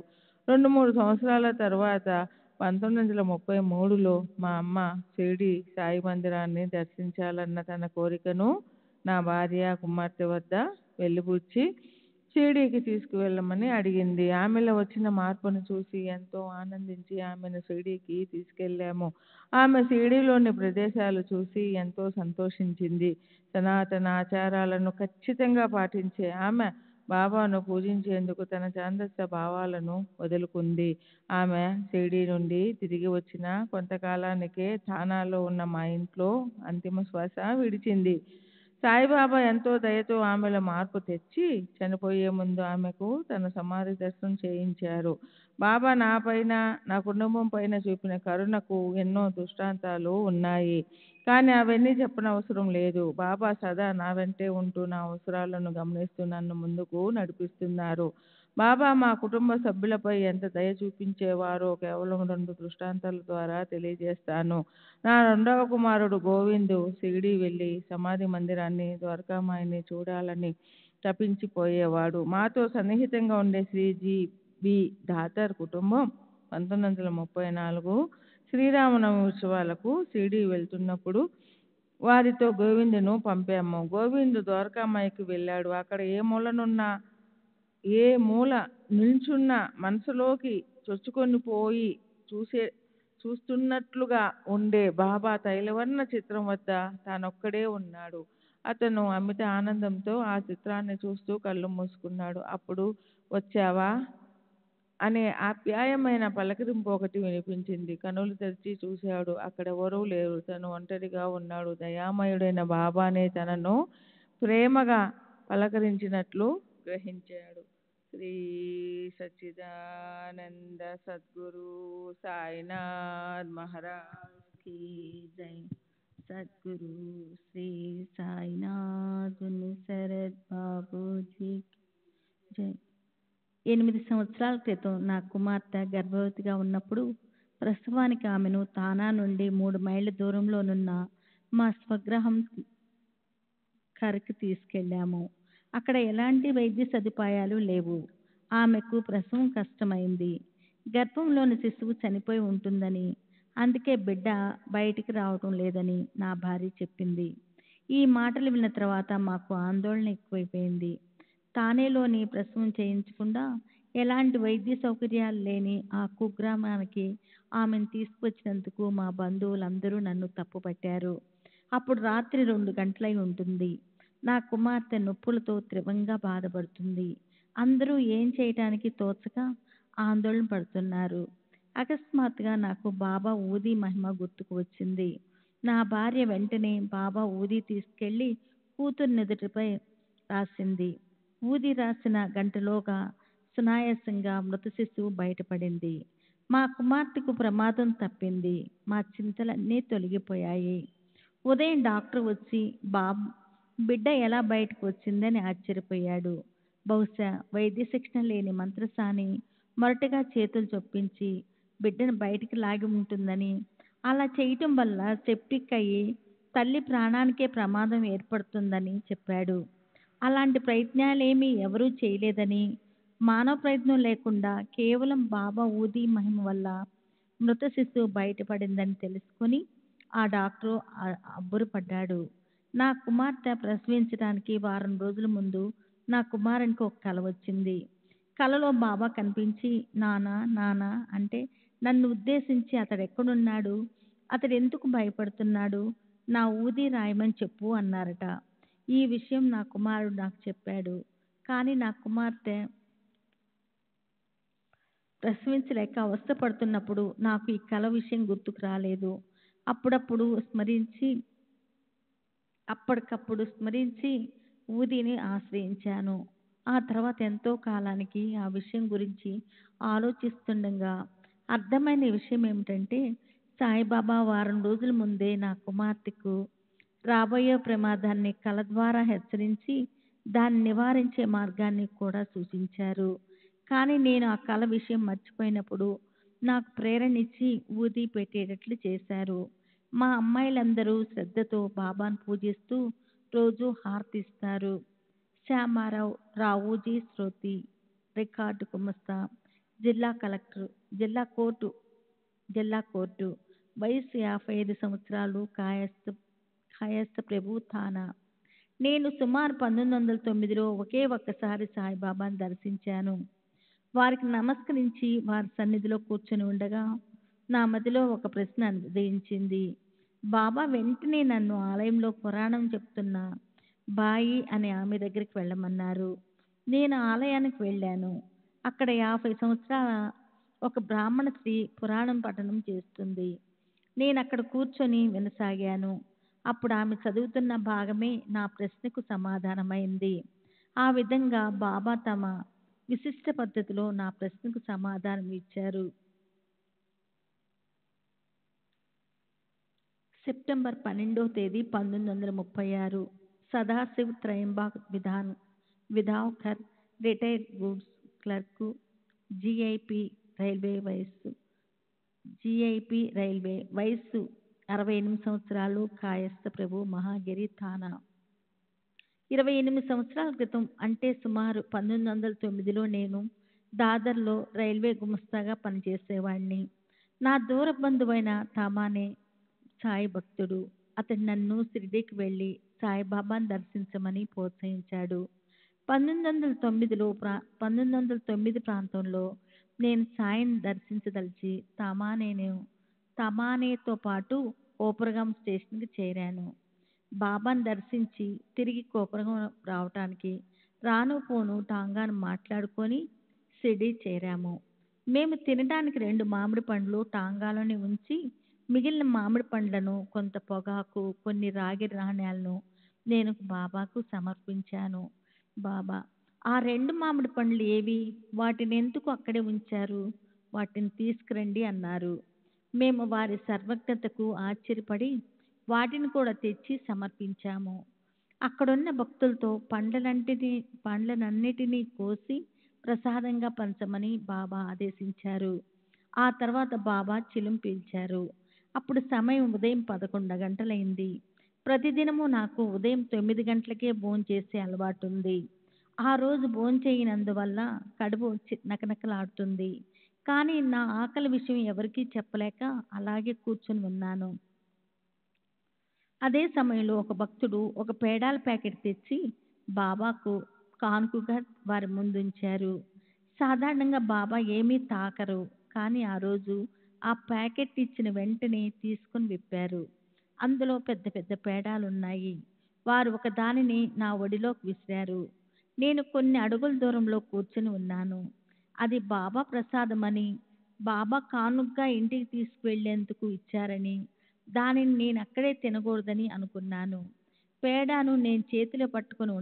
2-3 సంవత్సరాల తర్వాత 1933లో మా అమ్మ షిరిడీ సాయి మందిరాన్ని దర్శించాలన్న తన కోరికను నా భార్య, కుమార్తె వద్ద వెలిబుచ్చి షిరిడీకి తీసుకువెళ్ళమని అడిగింది. ఆమెలో వచ్చిన మార్పును చూసి ఎంతో ఆనందించి ఆమెను షిరిడీకి తీసుకెళ్ళాము. ఆమె షిరిడీలోని ప్రదేశాలు చూసి ఎంతో సంతోషించింది. సనాతన ఆచారాలను ఖచ్చితంగా పాటించే ఆమె బాబాను పూజించేందుకు తన ఛాందస భావాలను వదులుకుంది. ఆమె షిరిడీ నుండి తిరిగి వచ్చిన కొంతకాలానికే ఠానాలో ఉన్న మా ఇంట్లో అంతిమ శ్వాస విడిచింది. సాయిబాబా ఎంతో దయతో ఆమెలో మార్పు తెచ్చి చనిపోయే ముందు ఆమెకు తన సమాధి దర్శనం చేయించారు. బాబా నా పైన, నా కుటుంబం పైన చూపిన కరుణకు ఎన్నో దృష్టాంతాలు ఉన్నాయి. కానీ అవన్నీ చెప్పనవసరం లేదు. బాబా సదా నా వెంటే ఉంటూ నా అవసరాలను గమనిస్తూ నన్ను ముందుకు నడిపిస్తున్నారు. బాబా మా కుటుంబ సభ్యులపై ఎంత దయ చూపించేవారో కేవలం 2 దృష్టాంతాల ద్వారా తెలియజేస్తాను. నా 2వ కుమారుడు గోవిందు షిరిడీ వెళ్ళి సమాధి మందిరాన్ని, ద్వారకామాయిని చూడాలని తపించిపోయేవాడు. మాతో సన్నిహితంగా ఉండే శ్రీ జి.బి. ధాతర్ కుటుంబం 1934 శ్రీరామనవమి ఉత్సవాలకు షిరిడీ వెళ్తున్నప్పుడు వారితో గోవిందును పంపాము. గోవిందు ద్వారకామాయికి వెళ్ళాడు. అక్కడ ఏ మూల నిల్చున్నా మనసులోకి చొచ్చుకొని పోయి చూస్తున్నట్లుగా ఉండే బాబా తైలవర్ణ చిత్రం వద్ద తానొక్కడే ఉన్నాడు. అతను అమిత ఆనందంతో ఆ చిత్రాన్ని చూస్తూ కళ్ళు మూసుకున్నాడు. అప్పుడు వచ్చావా అనే ఆప్యాయమైన పలకరింపు ఒకటి వినిపించింది. కనులు తెరిచి చూశాడు. అక్కడెవరూ లేరు. తను ఒంటరిగా ఉన్నాడు. దయామయుడైన బాబానే తనను ప్రేమగా పలకరించినట్లు గ్రహించాడు. శ్రీ సచ్చిదానంద సద్గురు సాయినాథ్ మహారాజ్ కీ జై. సద్గురు శ్రీ సాయినాథ్ శరత్ బాబూజీ జై. 8 సంవత్సరాల క్రితం నా కుమార్తె గర్భవతిగా ఉన్నప్పుడు ప్రసవానికి ఆమెను తానా నుండి 3 మైళ్ళ దూరంలోనున్న మా స్వగ్రహం కరకు తీసుకెళ్ళాము. అక్కడ ఎలాంటి వైద్య సదుపాయాలు లేవు. ఆమెకు ప్రసవం కష్టమైంది. గర్భంలోని శిశువు చనిపోయి ఉంటుందని, అందుకే బిడ్డ బయటికి రావటం లేదని నా భార్య చెప్పింది. ఈ మాటలు విన్న తర్వాత మాకు ఆందోళన ఎక్కువైపోయింది. తానేలోని ప్రసవం చేయించకుండా ఎలాంటి వైద్య సౌకర్యాలు లేని ఆ కుగ్రామానికి ఆమెను తీసుకొచ్చినందుకు మా బంధువులందరూ నన్ను తప్పుపట్టారు. అప్పుడు రాత్రి 2 గంటలై ఉంటుంది. నా కుమార్తె నొప్పులతో తీవ్రంగా బాధపడుతుంది. అందరూ ఏం చేయటానికి తోచక ఆందోళన పడుతున్నారు. అకస్మాత్తుగా నాకు బాబా ఊది మహిమ గుర్తుకు వచ్చింది. నా భార్య వెంటనే బాబా ఊది తీసుకెళ్లి కూతురు నుదుటిపై రాసింది. ఊది రాసిన గంటలోగా సునాయాసంగా మృత శిశువు బయటపడింది. మా కుమార్తెకు ప్రమాదం తప్పింది. మా చింతలన్నీ తొలగిపోయాయి. ఉదయం డాక్టర్ వచ్చి బిడ్డ ఎలా బయటకు వచ్చిందని ఆశ్చర్యపోయాడు. బహుశా వైద్య శిక్షణ లేని మంత్రసాని మొరటగా చేతులు చొప్పించి బిడ్డను బయటికి లాగి ఉంటుందని, అలా చేయటం వల్ల సెప్టిక్ అయ్యి తల్లి ప్రాణానికే ప్రమాదం ఏర్పడుతుందని చెప్పాడు. అలాంటి ప్రయత్నాలేమీ ఎవరూ చేయలేదని, మానవ ప్రయత్నం లేకుండా కేవలం బాబా ఊది మహిమ వల్ల మృత శిశువు బయటపడిందని తెలుసుకొని ఆ డాక్టరు అబ్బురపడ్డాడు. నా కుమార్తె ప్రసవించడానికి వారం రోజుల ముందు నా కుమారునికి ఒక కల వచ్చింది. కలలో బాబా కనిపించి నానా నానా అంటే నన్ను ఉద్దేశించి అతడెక్కడున్నాడు, అతడు ఎందుకు భయపడుతున్నాడు, నా ఊది రాయమని చెప్పు అన్నారట. ఈ విషయం నా కుమారుడు నాకు చెప్పాడు. కానీ నా కుమార్తె ప్రసవించలేక అవస్థపడుతున్నప్పుడు నాకు ఈ కల విషయం గుర్తుకు రాలేదు. అప్పటికప్పుడు స్మరించి ఊదిని ఆశ్రయించాను. ఆ తర్వాత ఎంతో కాలానికి ఆ విషయం గురించి ఆలోచిస్తుండగా అర్థమైన విషయం ఏమిటంటే, సాయిబాబా వారం రోజుల ముందే నా కుమార్తెకు రాబోయే ప్రమాదాన్ని కల ద్వారా హెచ్చరించి దాన్ని నివారించే మార్గాన్ని కూడా సూచించారు. కానీ నేను ఆ కల విషయం మర్చిపోయినప్పుడు నాకు ప్రేరణ ఇచ్చి ఊది పెట్టేటట్లు చేశారు. మా అమ్మాయిలందరూ శ్రద్ధతో బాబాను పూజిస్తూ రోజు హారతిస్తారు. శ్యామారావు రావుజీ శ్రోతి, రికార్డు గుమస్తా, జిల్లా కలెక్టర్, జిల్లా కోర్టు, వయసు 55 సంవత్సరాలు, కాయస్థ ప్రభు థానా. నేను సుమారు 1909లో ఒకే ఒక్కసారి సాయిబాబాను దర్శించాను. వారికి నమస్కరించి వారి సన్నిధిలో కూర్చొని ఉండగా నా మదిలో ఒక ప్రశ్న ఉదయించింది. బాబా వెంటనే నన్ను ఆలయంలో పురాణం చెప్తున్న బాయి అనే ఆమె దగ్గరికి వెళ్ళమన్నారు. నేను ఆలయానికి వెళ్ళాను. అక్కడ 50 సంవత్సరాల ఒక బ్రాహ్మణ స్త్రీ పురాణం పఠనం చేస్తుంది. నేను అక్కడ కూర్చొని వినసాగాను. అప్పుడు ఆమె చదువుతున్న భాగమే నా ప్రశ్నకు సమాధానమైంది. ఆ విధంగా బాబా తమ విశిష్ట పద్ధతిలో నా ప్రశ్నకు సమాధానం ఇచ్చారు. సెప్టెంబర్ 12వ తేదీ 1936 Sadashiv Trimbak Vidhavkar retired goods clerk GIP railway వయస్సు 68 సంవత్సరాలు కాయస్థ ప్రభు మహాగిరి థానా. 28 సంవత్సరాల క్రితం అంటే సుమారు 1909లో నేను దాదర్లో రైల్వే గుమస్తాగా పనిచేసేవాడిని. నా దూర బంధువైన తామానే సాయి భక్తుడు. అతడు నన్ను షిరిడీకి వెళ్ళి సాయిబాబాను దర్శించమని ప్రోత్సహించాడు. 1909 ప్రాంతంలో నేను సాయిని దర్శించదలిచి తమానేతో పాటు కోపరగాం స్టేషన్కి చేరాను. బాబాను దర్శించి తిరిగి కోపరగాం రావటానికి రాను పోను టాంగాను మాట్లాడుకొని షిరిడీ చేరాము. మేము తినడానికి 2 మామిడి పండ్లు టాంగాలోనే ఉంచి మిగిలిన మామిడి పండ్లను, కొంత పొగాకు, కొన్ని రాగి నాణ్యాలను నేను బాబాకు సమర్పించాను. బాబా, ఆ 2 మామిడి పండ్లు ఏవి? వాటిని ఎందుకు అక్కడే ఉంచారు? వాటిని తీసుకురండి అన్నారు. మేము వారి సర్వజ్ఞతకు ఆశ్చర్యపడి వాటిని కూడా తెచ్చి సమర్పించాము. అక్కడున్న భక్తులతో పండ్లనన్నిటినీ కోసి ప్రసాదంగా పంచమని బాబా ఆదేశించారు. ఆ తర్వాత బాబా చిలుం పీల్చారు. అప్పుడు సమయం ఉదయం 11 గంటలైంది. ప్రతిదినము నాకు ఉదయం 9 గంటలకే భోంచేసే అలవాటుంది. ఆ రోజు భోంచేయనందువల్ల కడుపు నకనకలాడుతుంది. కానీ నా ఆకలి విషయం ఎవరికీ చెప్పలేక అలాగే కూర్చొని ఉన్నాను. అదే సమయంలో ఒక భక్తుడు ఒక పేడాల ప్యాకెట్ తెచ్చి బాబాకు కానుకగా వారి ముందుంచారు. సాధారణంగా బాబా ఏమీ తాకరు. కానీ ఆ రోజు ఆ ప్యాకెట్ ఇచ్చిన వెంటనే తీసుకుని విప్పారు. అందులో పెద్ద పెద్ద పేడాలున్నాయి. వారు ఒక దానిని నా ఒడిలోకి విసిరారు. నేను కొన్ని అడుగుల దూరంలో కూర్చొని ఉన్నాను. అది బాబా ప్రసాదమని, బాబా కానుకగా ఇంటికి తీసుకువెళ్లేందుకు ఇచ్చారని, దానిని నేను అక్కడే తినకూడదని అనుకున్నాను. పేడాను నేను చేతిలో పట్టుకొని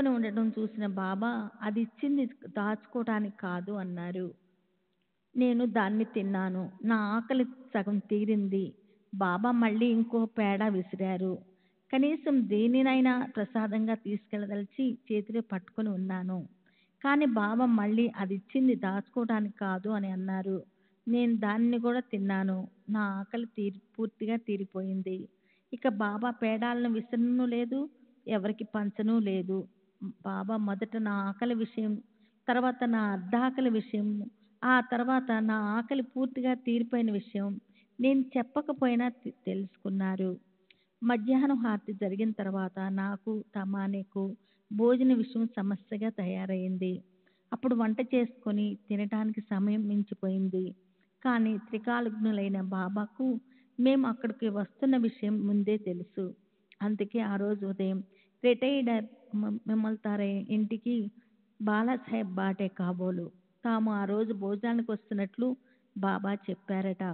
ఉండటం చూసిన బాబా అది ఇచ్చింది దాచుకోవటానికి కాదు అన్నారు. నేను దాన్ని తిన్నాను. నా ఆకలి సగం తీరింది. బాబా మళ్ళీ ఇంకో పేడ విసిరారు. కనీసం దేనినైనా ప్రసాదంగా తీసుకెళ్లదలిచి చేతిలో పట్టుకొని ఉన్నాను. కానీ బాబా మళ్ళీ అది ఇచ్చింది దాచుకోవటానికి కాదు అని అన్నారు. నేను దానిని కూడా తిన్నాను. నా ఆకలి పూర్తిగా తీరిపోయింది. ఇక బాబా పేడాలను విసరను లేదు, ఎవరికి పంచను లేదు. బాబా మొదట నా ఆకలి విషయం, తర్వాత నా అర్ధాకలి విషయం, ఆ తర్వాత నా ఆకలి పూర్తిగా తీరిపోయిన విషయం నేను చెప్పకపోయినా తెలుసుకున్నారు. మధ్యాహ్నం హారతి జరిగిన తర్వాత నాకు తమానేకు భోజన విషయం సమస్యగా తయారైంది. అప్పుడు వంట చేసుకొని తినటానికి సమయం మించిపోయింది. కానీ త్రికాలజ్ఞులైన బాబాకు మేము అక్కడికి వస్తున్న విషయం ముందే తెలుసు. అందుకే ఆ రోజు ఉదయం రిటైర్డ్ మిమ్మల్తారే ఇంటికి బాలాసాహెబ్ బాటే కాబోలు తాము ఆ రోజు భోజనానికి వస్తున్నట్లు బాబా చెప్పారట.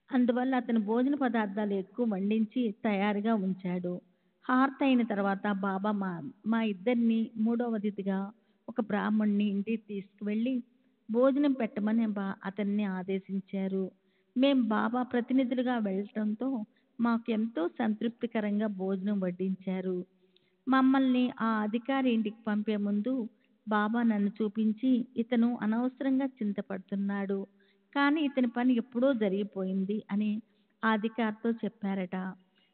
అందువల్ల అతను భోజన పదార్థాలు ఎక్కువ వండించి తయారుగా ఉంచాడు. హారతి అయిన తర్వాత బాబా మా ఇద్దరిని 3వ అతిథిగా ఒక బ్రాహ్మణ్ణి ఇంటికి తీసుకువెళ్ళి భోజనం పెట్టమని అతన్ని ఆదేశించారు. మేం బాబా ప్రతినిధులుగా వెళ్ళటంతో మాకు ఎంతో సంతృప్తికరంగా భోజనం వడ్డించారు. మమ్మల్ని ఆ అధికారి ఇంటికి పంపే ముందు బాబా నన్ను చూపించి, ఇతను అనవసరంగా చింతపడుతున్నాడు, కానీ ఇతని పని ఎప్పుడో జరిగిపోయింది అని ఆ అధికారితో చెప్పారట.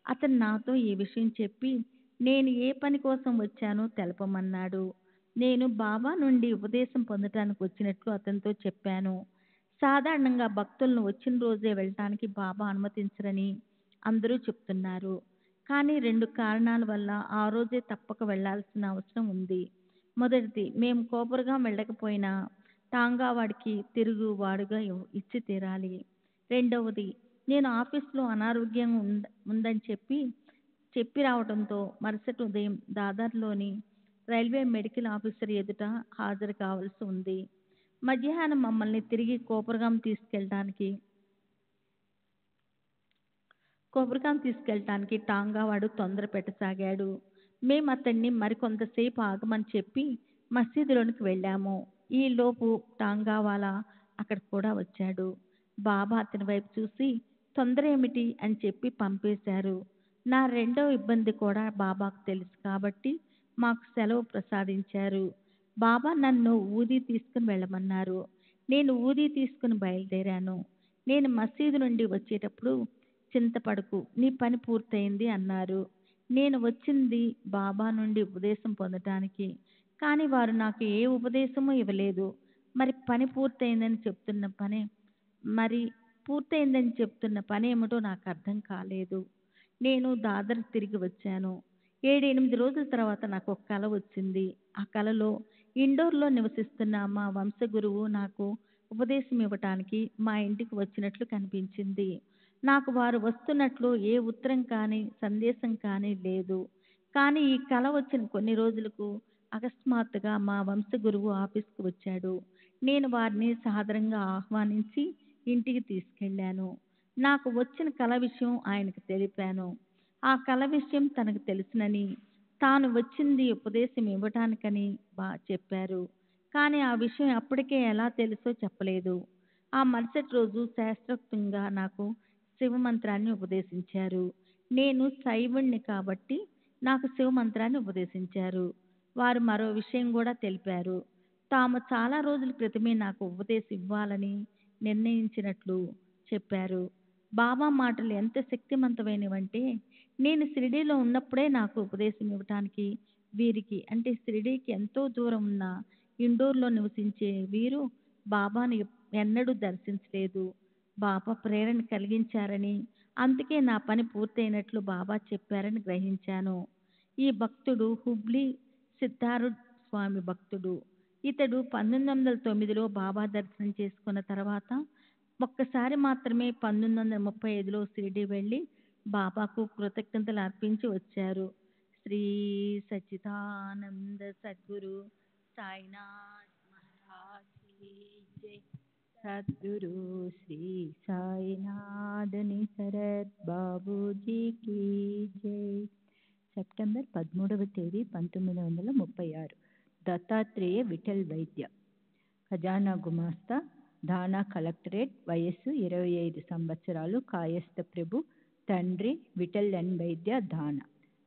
అతను నాతో ఈ విషయం చెప్పి నేను ఏ పని కోసం వచ్చానో తెలపమన్నాడు. నేను బాబా నుండి ఉపదేశం పొందటానికి వచ్చినట్లు అతనితో చెప్పాను. సాధారణంగా భక్తులను వచ్చిన రోజే వెళ్ళటానికి బాబా అనుమతించరని, అందరూ చెప్తున్నారు. కానీ 2 కారణాల వల్ల ఆ రోజే తప్పక వెళ్ళాల్సిన అవసరం ఉంది. మొదటిది, మేము కోపర్గాం వెళ్ళకపోయినా టాంగా వాడికి తిరుగు వాడుగా ఇచ్చి తీరాలి. రెండవది, నేను ఆఫీస్లో అనారోగ్యంగా ఉందని చెప్పి రావడంతో మరుసటి ఉదయం దాదర్లోని రైల్వే మెడికల్ ఆఫీసర్ ఎదుట హాజరు కావాల్సి ఉంది. మధ్యాహ్నం మమ్మల్ని తిరిగి కోపర్గాం తీసుకెళ్ళటానికి టాంగా వాడు తొందర పెట్టసాగాడు. మేము అతన్ని మరికొంతసేపు ఆగమని చెప్పి మసీదులోనికి వెళ్ళాము. ఈలోపు టాంగావాలా అక్కడ కూడా వచ్చాడు. బాబా అతని వైపు చూసి తొందర ఏమిటి అని చెప్పి పంపేశారు. నా రెండవ ఇబ్బంది కూడా బాబాకు తెలుసు కాబట్టి మాకు సెలవు ప్రసాదించారు. బాబా నన్ను ఊదీ తీసుకుని వెళ్ళమన్నారు. నేను ఊదీ తీసుకుని బయలుదేరాను. నేను మసీదు నుండి వచ్చేటప్పుడు చింతపడకు, నీ పని పూర్తయింది అన్నారు. నేను వచ్చింది బాబా నుండి ఉపదేశం పొందటానికి, కానీ వారు నాకు ఏ ఉపదేశమూ ఇవ్వలేదు. మరి పూర్తయిందని చెప్తున్న పని ఏమిటో నాకు అర్థం కాలేదు. నేను దాదర్ తిరిగి వచ్చాను. 7-8 రోజుల తర్వాత నాకు ఒక కల వచ్చింది. ఆ కలలో ఇండోర్లో నివసిస్తున్న మా వంశగురువు నాకు ఉపదేశం ఇవ్వటానికి మా ఇంటికి వచ్చినట్లు కనిపించింది. నాకు వారు వస్తున్నట్లు ఏ ఉత్తరం కానీ సందేశం కానీ లేదు. కానీ ఈ కల వచ్చిన కొన్ని రోజులకు అకస్మాత్తుగా మా వంశగురువు ఆఫీస్కు వచ్చాడు. నేను వారిని సాదరంగా ఆహ్వానించి ఇంటికి తీసుకెళ్ళాను. నాకు వచ్చిన కల విషయం ఆయనకు తెలిపాను. ఆ కల విషయం తనకు తెలుసునని, తాను వచ్చింది ఉపదేశం ఇవ్వటానికని చెప్పారు. కానీ ఆ విషయం అప్పటికే ఎలా తెలుసో చెప్పలేదు. ఆ మరుసటి రోజు శాస్త్రోక్తంగా నాకు శివమంత్రాన్ని ఉపదేశించారు. నేను శైవుణ్ణి కాబట్టి నాకు శివమంత్రాన్ని ఉపదేశించారు. వారు మరో విషయం కూడా తెలిపారు. తాము చాలా రోజుల క్రితమే నాకు ఉపదేశం ఇవ్వాలని నిర్ణయించినట్లు చెప్పారు. బాబా మాటలు ఎంత శక్తివంతమైనవంటే, నేను షిరిడీలో ఉన్నప్పుడే నాకు ఉపదేశం ఇవ్వటానికి వీరికి, అంటే షిరిడీకి ఎంతో దూరం ఉన్న ఇండోర్లో నివసించే వీరు బాబాను ఎన్నడూ దర్శించలేదు. బాబా ప్రేరణ కలిగించారని, అందుకే నా పని పూర్తయినట్లు బాబా చెప్పారని గ్రహించాను. ఈ భక్తుడు హుబ్లీ సిద్ధారూఢ్ స్వామి భక్తుడు. ఇతడు 1909లో బాబా దర్శనం చేసుకున్న తర్వాత ఒక్కసారి మాత్రమే 1935లో షిరిడీ వెళ్ళి బాబాకు కృతజ్ఞతలు అర్పించి వచ్చారు. శ్రీ సచ్చిదానంద సద్గురు సాయినాథ్ మహారాజ్ కీ జై. సద్గురు శ్రీ సాయినాథని శరత్ బాబూజీకి జై. సెప్టెంబర్ 13వ తేదీ 1936. దత్తాత్రేయ విఠల్ వైద్య, ఖజానా గుమాస్తా, ధానా కలెక్టరేట్. వయస్సు 25 సంవత్సరాలు. కాయస్థ ప్రభు. తండ్రి విఠల్ ఎన్ వైద్య, ధానా.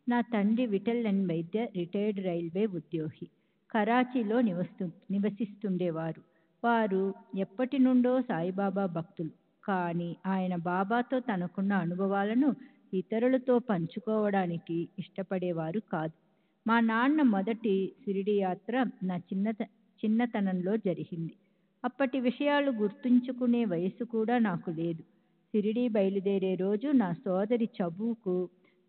నా తండ్రి విఠల్ ఎన్ వైద్య రిటైర్డ్ రైల్వే ఉద్యోగి. కరాచీలో నివసిస్తుండేవారు. వారు ఎప్పటి నుండో సాయిబాబా భక్తులు. కానీ ఆయన బాబాతో తనకున్న అనుభవాలను ఇతరులతో పంచుకోవడానికి ఇష్టపడేవారు కాదు. మా నాన్న మొదటి షిరిడీ యాత్ర నా చిన్నతనంలో జరిగింది. అప్పటి విషయాలు గుర్తుంచుకునే వయసు కూడా నాకు లేదు. షిరిడీ బయలుదేరే రోజు నా సోదరి చబుకు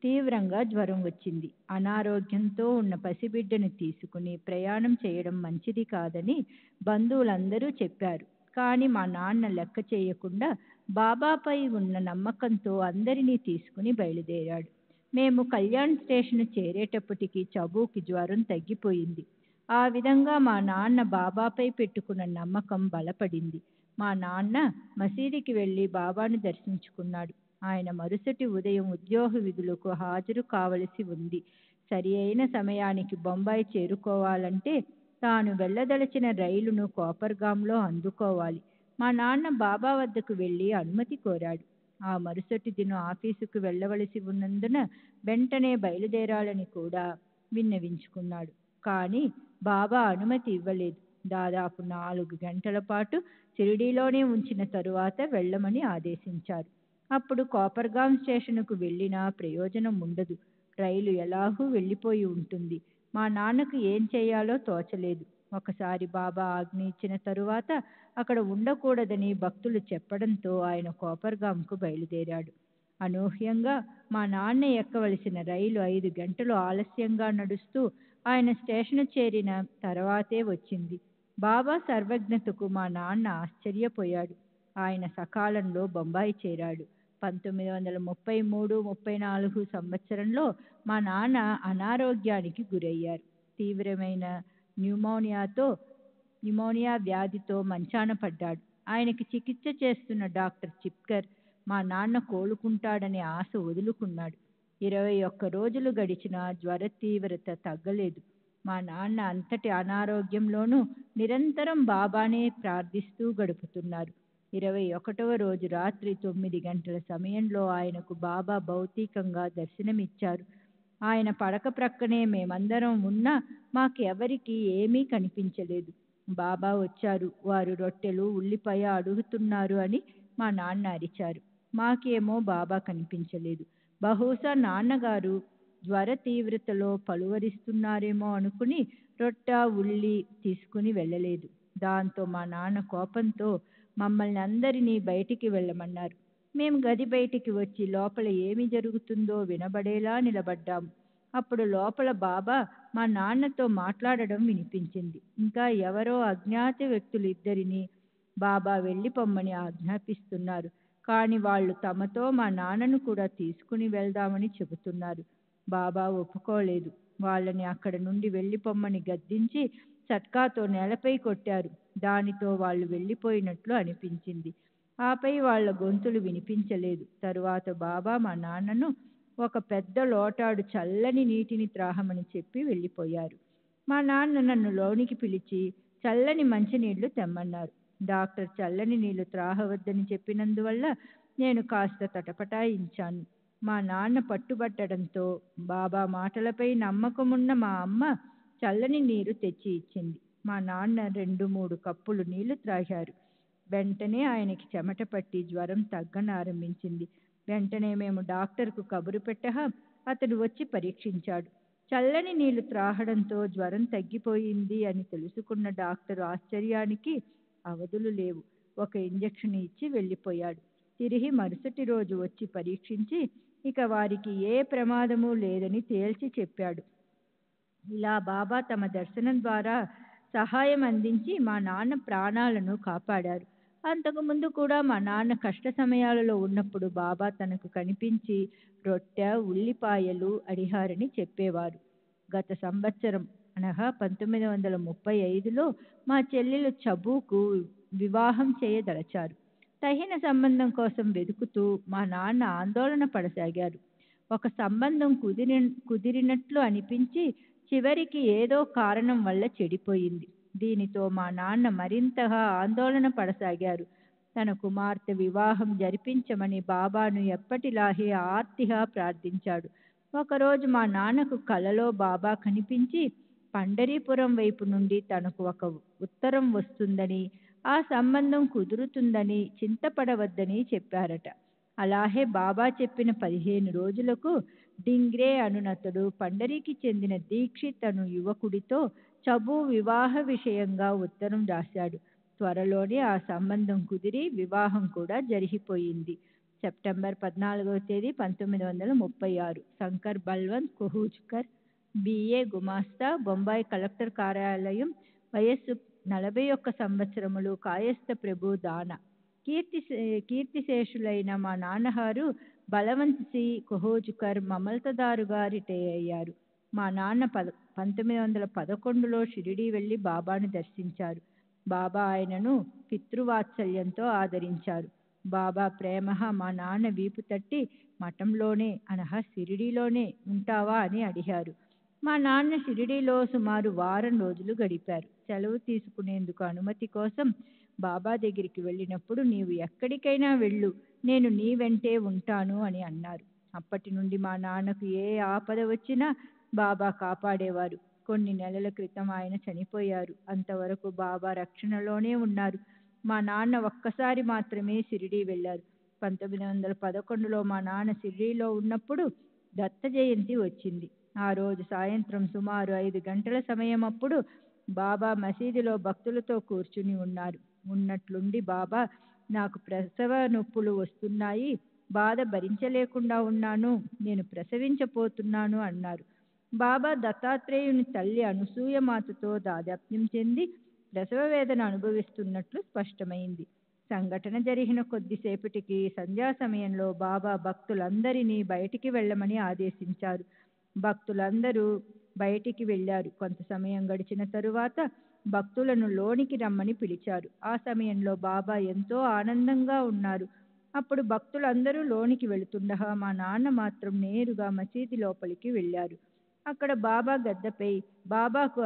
తీవ్రంగా జ్వరం వచ్చింది. అనారోగ్యంతో ఉన్న పసిబిడ్డను తీసుకుని ప్రయాణం చేయడం మంచిది కాదని బంధువులందరూ చెప్పారు. కానీ మా నాన్న లెక్క చేయకుండా బాబాపై ఉన్న నమ్మకంతో అందరినీ తీసుకుని బయలుదేరాడు. మేము కళ్యాణ్ స్టేషన్ చేరేటప్పటికి చబుకి జ్వరం తగ్గిపోయింది. ఆ విధంగా మా నాన్న బాబాపై పెట్టుకున్న నమ్మకం బలపడింది. మా నాన్న మసీదుకి వెళ్ళి బాబాను దర్శించుకున్నాడు. ఆయన మరుసటి ఉదయం ఉద్యోగ విధులకు హాజరు కావలసి ఉంది. సరి అయిన సమయానికి బొంబాయి చేరుకోవాలంటే తాను వెళ్ళదలచిన రైలును కోపర్గాంలో అందుకోవాలి. మా నాన్న బాబా వద్దకు వెళ్ళి అనుమతి కోరాడు. ఆ మరుసటి దినం ఆఫీసుకు వెళ్ళవలసి ఉన్నందున వెంటనే బయలుదేరాలని కూడా విన్నవించుకున్నాడు. కానీ బాబా అనుమతి ఇవ్వలేదు. దాదాపు 4 గంటల పాటు షిరిడీలోనే ఉంచిన తరువాత వెళ్ళమని ఆదేశించారు. అప్పుడు కోపర్గాం స్టేషన్కు వెళ్ళినా ప్రయోజనం ఉండదు. రైలు ఎలాగూ వెళ్ళిపోయి ఉంటుంది. మా నాన్నకు ఏం చేయాలో తోచలేదు. ఒకసారి బాబా ఆజ్ఞ ఇచ్చిన తరువాత అక్కడ ఉండకూడదని భక్తులు చెప్పడంతో ఆయన కోపర్గాంకు బయలుదేరాడు. అనూహ్యంగా మా నాన్న ఎక్కవలసిన రైలు 5 గంటలు ఆలస్యంగా నడుస్తూ ఆయన స్టేషన్ చేరిన తర్వాతే వచ్చింది. బాబా సర్వజ్ఞతకు మా నాన్న ఆశ్చర్యపోయాడు. ఆయన సకాలంలో బొంబాయి చేరాడు. 1933-34 సంవత్సరంలో మా నాన్న అనారోగ్యానికి గురయ్యారు. తీవ్రమైన న్యూమోనియా వ్యాధితో మంచాన పడ్డాడు. ఆయనకి చికిత్స చేస్తున్న డాక్టర్ చిప్కర్ మా నాన్న కోలుకుంటాడనే ఆశ వదులుకున్నాడు. 21 రోజులు గడిచినా జ్వర తీవ్రత తగ్గలేదు. మా నాన్న అంతటి అనారోగ్యంలోనూ నిరంతరం బాబానే ప్రార్థిస్తూ గడుపుతున్నారు. 21వ రోజు రాత్రి 9 గంటల సమయంలో ఆయనకు బాబా భౌతికంగా దర్శనమిచ్చారు. ఆయన పడక ప్రక్కనే మేమందరం ఉన్నా మాకెవరికి ఏమీ కనిపించలేదు. బాబా వచ్చారు, వారు రొట్టెలు ఉల్లిపాయ అడుగుతున్నారు అని మా నాన్న అరిచారు. మాకేమో బాబా కనిపించలేదు. బహుశా నాన్నగారు జ్వర తీవ్రతలో పలువరిస్తున్నారేమో అనుకుని రొట్టె ఉల్లి తీసుకుని వెళ్ళలేదు. దాంతో మా నాన్న కోపంతో మమ్మల్ని అందరినీ బయటికి వెళ్ళమన్నారు. మేము గది బయటికి వచ్చి లోపల ఏమి జరుగుతుందో వినబడేలా నిలబడ్డాము. అప్పుడు లోపల బాబా మా నాన్నతో మాట్లాడడం వినిపించింది. ఇంకా ఎవరో అజ్ఞాత వ్యక్తులు ఇద్దరిని బాబా వెళ్ళిపోమ్మని ఆజ్ఞాపిస్తున్నారు. కానీ వాళ్ళు తమతో మా నాన్నను కూడా తీసుకుని వెళ్దామని చెబుతున్నారు. బాబా ఒప్పుకోలేదు. వాళ్ళని అక్కడ నుండి వెళ్ళిపోమ్మని గద్దించి చట్కాతో నేలపై కొట్టారు. దానితో వాళ్ళు వెళ్ళిపోయినట్లు అనిపించింది. ఆపై వాళ్ళ గొంతులు వినిపించలేదు. తరువాత బాబా మా నాన్నను ఒక పెద్ద లోటాడు చల్లని నీటిని త్రాగమని చెప్పి వెళ్ళిపోయారు. మా నాన్న నన్ను లోనికి పిలిచి చల్లని మంచినీళ్లు తెమ్మన్నారు. డాక్టర్ చల్లని నీళ్లు త్రాగవద్దని చెప్పినందువల్ల నేను కాస్త తటపటాయించాను. మా నాన్న పట్టుబట్టడంతో బాబా మాటలపై నమ్మకమున్న మా అమ్మ చల్లని నీరు తెచ్చి ఇచ్చింది. మా నాన్న 2-3 కప్పులు నీళ్లు త్రాగారు. వెంటనే ఆయనకి చెమట పట్టి జ్వరం తగ్గనారంభించింది. వెంటనే మేము డాక్టర్కు కబురు పెట్టగా అతడు వచ్చి పరీక్షించాడు. చల్లని నీళ్లు త్రాగడంతో జ్వరం తగ్గిపోయింది అని తెలుసుకున్న డాక్టర్ ఆశ్చర్యానికి అవధులు లేవు. ఒక ఇంజెక్షన్ ఇచ్చి వెళ్ళిపోయాడు. తిరిగి మరుసటి రోజు వచ్చి పరీక్షించి ఇక వారికి ఏ ప్రమాదము లేదని తేల్చి చెప్పాడు. ఇలా బాబా తమ దర్శనం ద్వారా సహాయం అందించి మా నాన్న ప్రాణాలను కాపాడారు. అంతకుముందు కూడా మా నాన్న కష్ట సమయాలలో ఉన్నప్పుడు బాబా తనకు కనిపించి రొట్టె ఉల్లిపాయలు అడిగారని చెప్పేవారు. గత సంవత్సరం అనగా 1935లో మా చెల్లెలు చబూకు వివాహం చేయదలచారు. తగిన సంబంధం కోసం వెతుకుతూ మా నాన్న ఆందోళన పడసాగారు. ఒక సంబంధం కుదిరినట్లు అనిపించి చివరికి ఏదో కారణం వల్ల చెడిపోయింది. దీనితో మా నాన్న మరింతగా ఆందోళన పడసాగారు. తన కుమార్తె వివాహం జరిపించమని బాబాను ఎప్పటిలాగే ఆర్తిగా ప్రార్థించాడు. ఒకరోజు మా నాన్నకు కలలో బాబా కనిపించి పండరీపురం వైపు నుండి తనకు ఒక ఉత్తరం వస్తుందని, ఆ సంబంధం కుదురుతుందని చింతపడవద్దని చెప్పారట. అలాగే బాబా చెప్పిన 15 రోజులకు డింగ్రే అనునతడు పండరికి చెందిన దీక్షిత్ అను యువకుడితో చబూ వివాహ విషయంగా ఉత్తరం రాశాడు. త్వరలోనే ఆ సంబంధం కుదిరి వివాహం కూడా జరిగిపోయింది. సెప్టెంబర్ 14వ తేదీ 1936 శంకర్ బల్వంత్ కుహూజ్కర్, బిఏ గుమాస్తా, బొంబాయి కలెక్టర్ కార్యాలయం. వయస్సు 41 సంవత్సరములు. కాయస్థ ప్రభు దాన. కీర్తిశేషులైన మా నాన్నగారు బలవంత్ సి కుహూజ్కర్ మమల్తదారుగా రిటైర్ అయ్యారు. మా నాన్న 1911లో షిరిడీ వెళ్ళి బాబాను దర్శించారు. బాబా ఆయనను పితృవాత్సల్యంతో ఆదరించారు. బాబా ప్రేమగా మా నాన్న వీపు తట్టి మఠంలోనే అనగా షిరిడీలోనే ఉంటావా అని అడిగారు. మా నాన్న షిరిడీలో సుమారు వారం రోజులు గడిపారు. సెలవు తీసుకునేందుకు అనుమతి కోసం బాబా దగ్గరికి వెళ్ళినప్పుడు నీవు ఎక్కడికైనా వెళ్ళు, నేను నీ వెంటే ఉంటాను అని అన్నారు. అప్పటి నుండి మా నాన్నకు ఏ ఆపద వచ్చినా బాబా కాపాడేవారు. కొన్ని నెలల క్రితం ఆయన చనిపోయారు. అంతవరకు బాబా రక్షణలోనే ఉన్నారు. మా నాన్న ఒక్కసారి మాత్రమే షిరిడీ వెళ్ళారు. 1911లో మా నాన్న షిరిడీలో ఉన్నప్పుడు దత్త జయంతి వచ్చింది. ఆ రోజు సాయంత్రం సుమారు 5 గంటల సమయం అప్పుడు బాబా మసీదులో భక్తులతో కూర్చుని ఉన్నారు. ఉన్నట్లుండి బాబా నాకు ప్రసవ నొప్పులు వస్తున్నాయి, బాధ భరించలేకుండా ఉన్నాను, నేను ప్రసవించబోతున్నాను అన్నారు. బాబా దత్తాత్రేయుని తల్లి అనసూయమాతతో దాదాప్యం చెంది ప్రసవ వేదన అనుభవిస్తున్నట్లు స్పష్టమైంది. సంఘటన జరిగిన కొద్దిసేపటికి సంధ్యా సమయంలో బాబా భక్తులందరినీ బయటికి వెళ్ళమని ఆదేశించారు. భక్తులందరూ బయటికి వెళ్ళారు. కొంత సమయం గడిచిన తరువాత భక్తులను లోనికి రమ్మని పిలిచారు. ఆ సమయంలో బాబా ఎంతో ఆనందంగా ఉన్నారు. అప్పుడు భక్తులందరూ లోనికి వెళుతుండగా మా నాన్న మాత్రం నేరుగా మసీదు లోపలికి వెళ్ళారు. అక్కడ బాబా గద్దెపై బాబాకు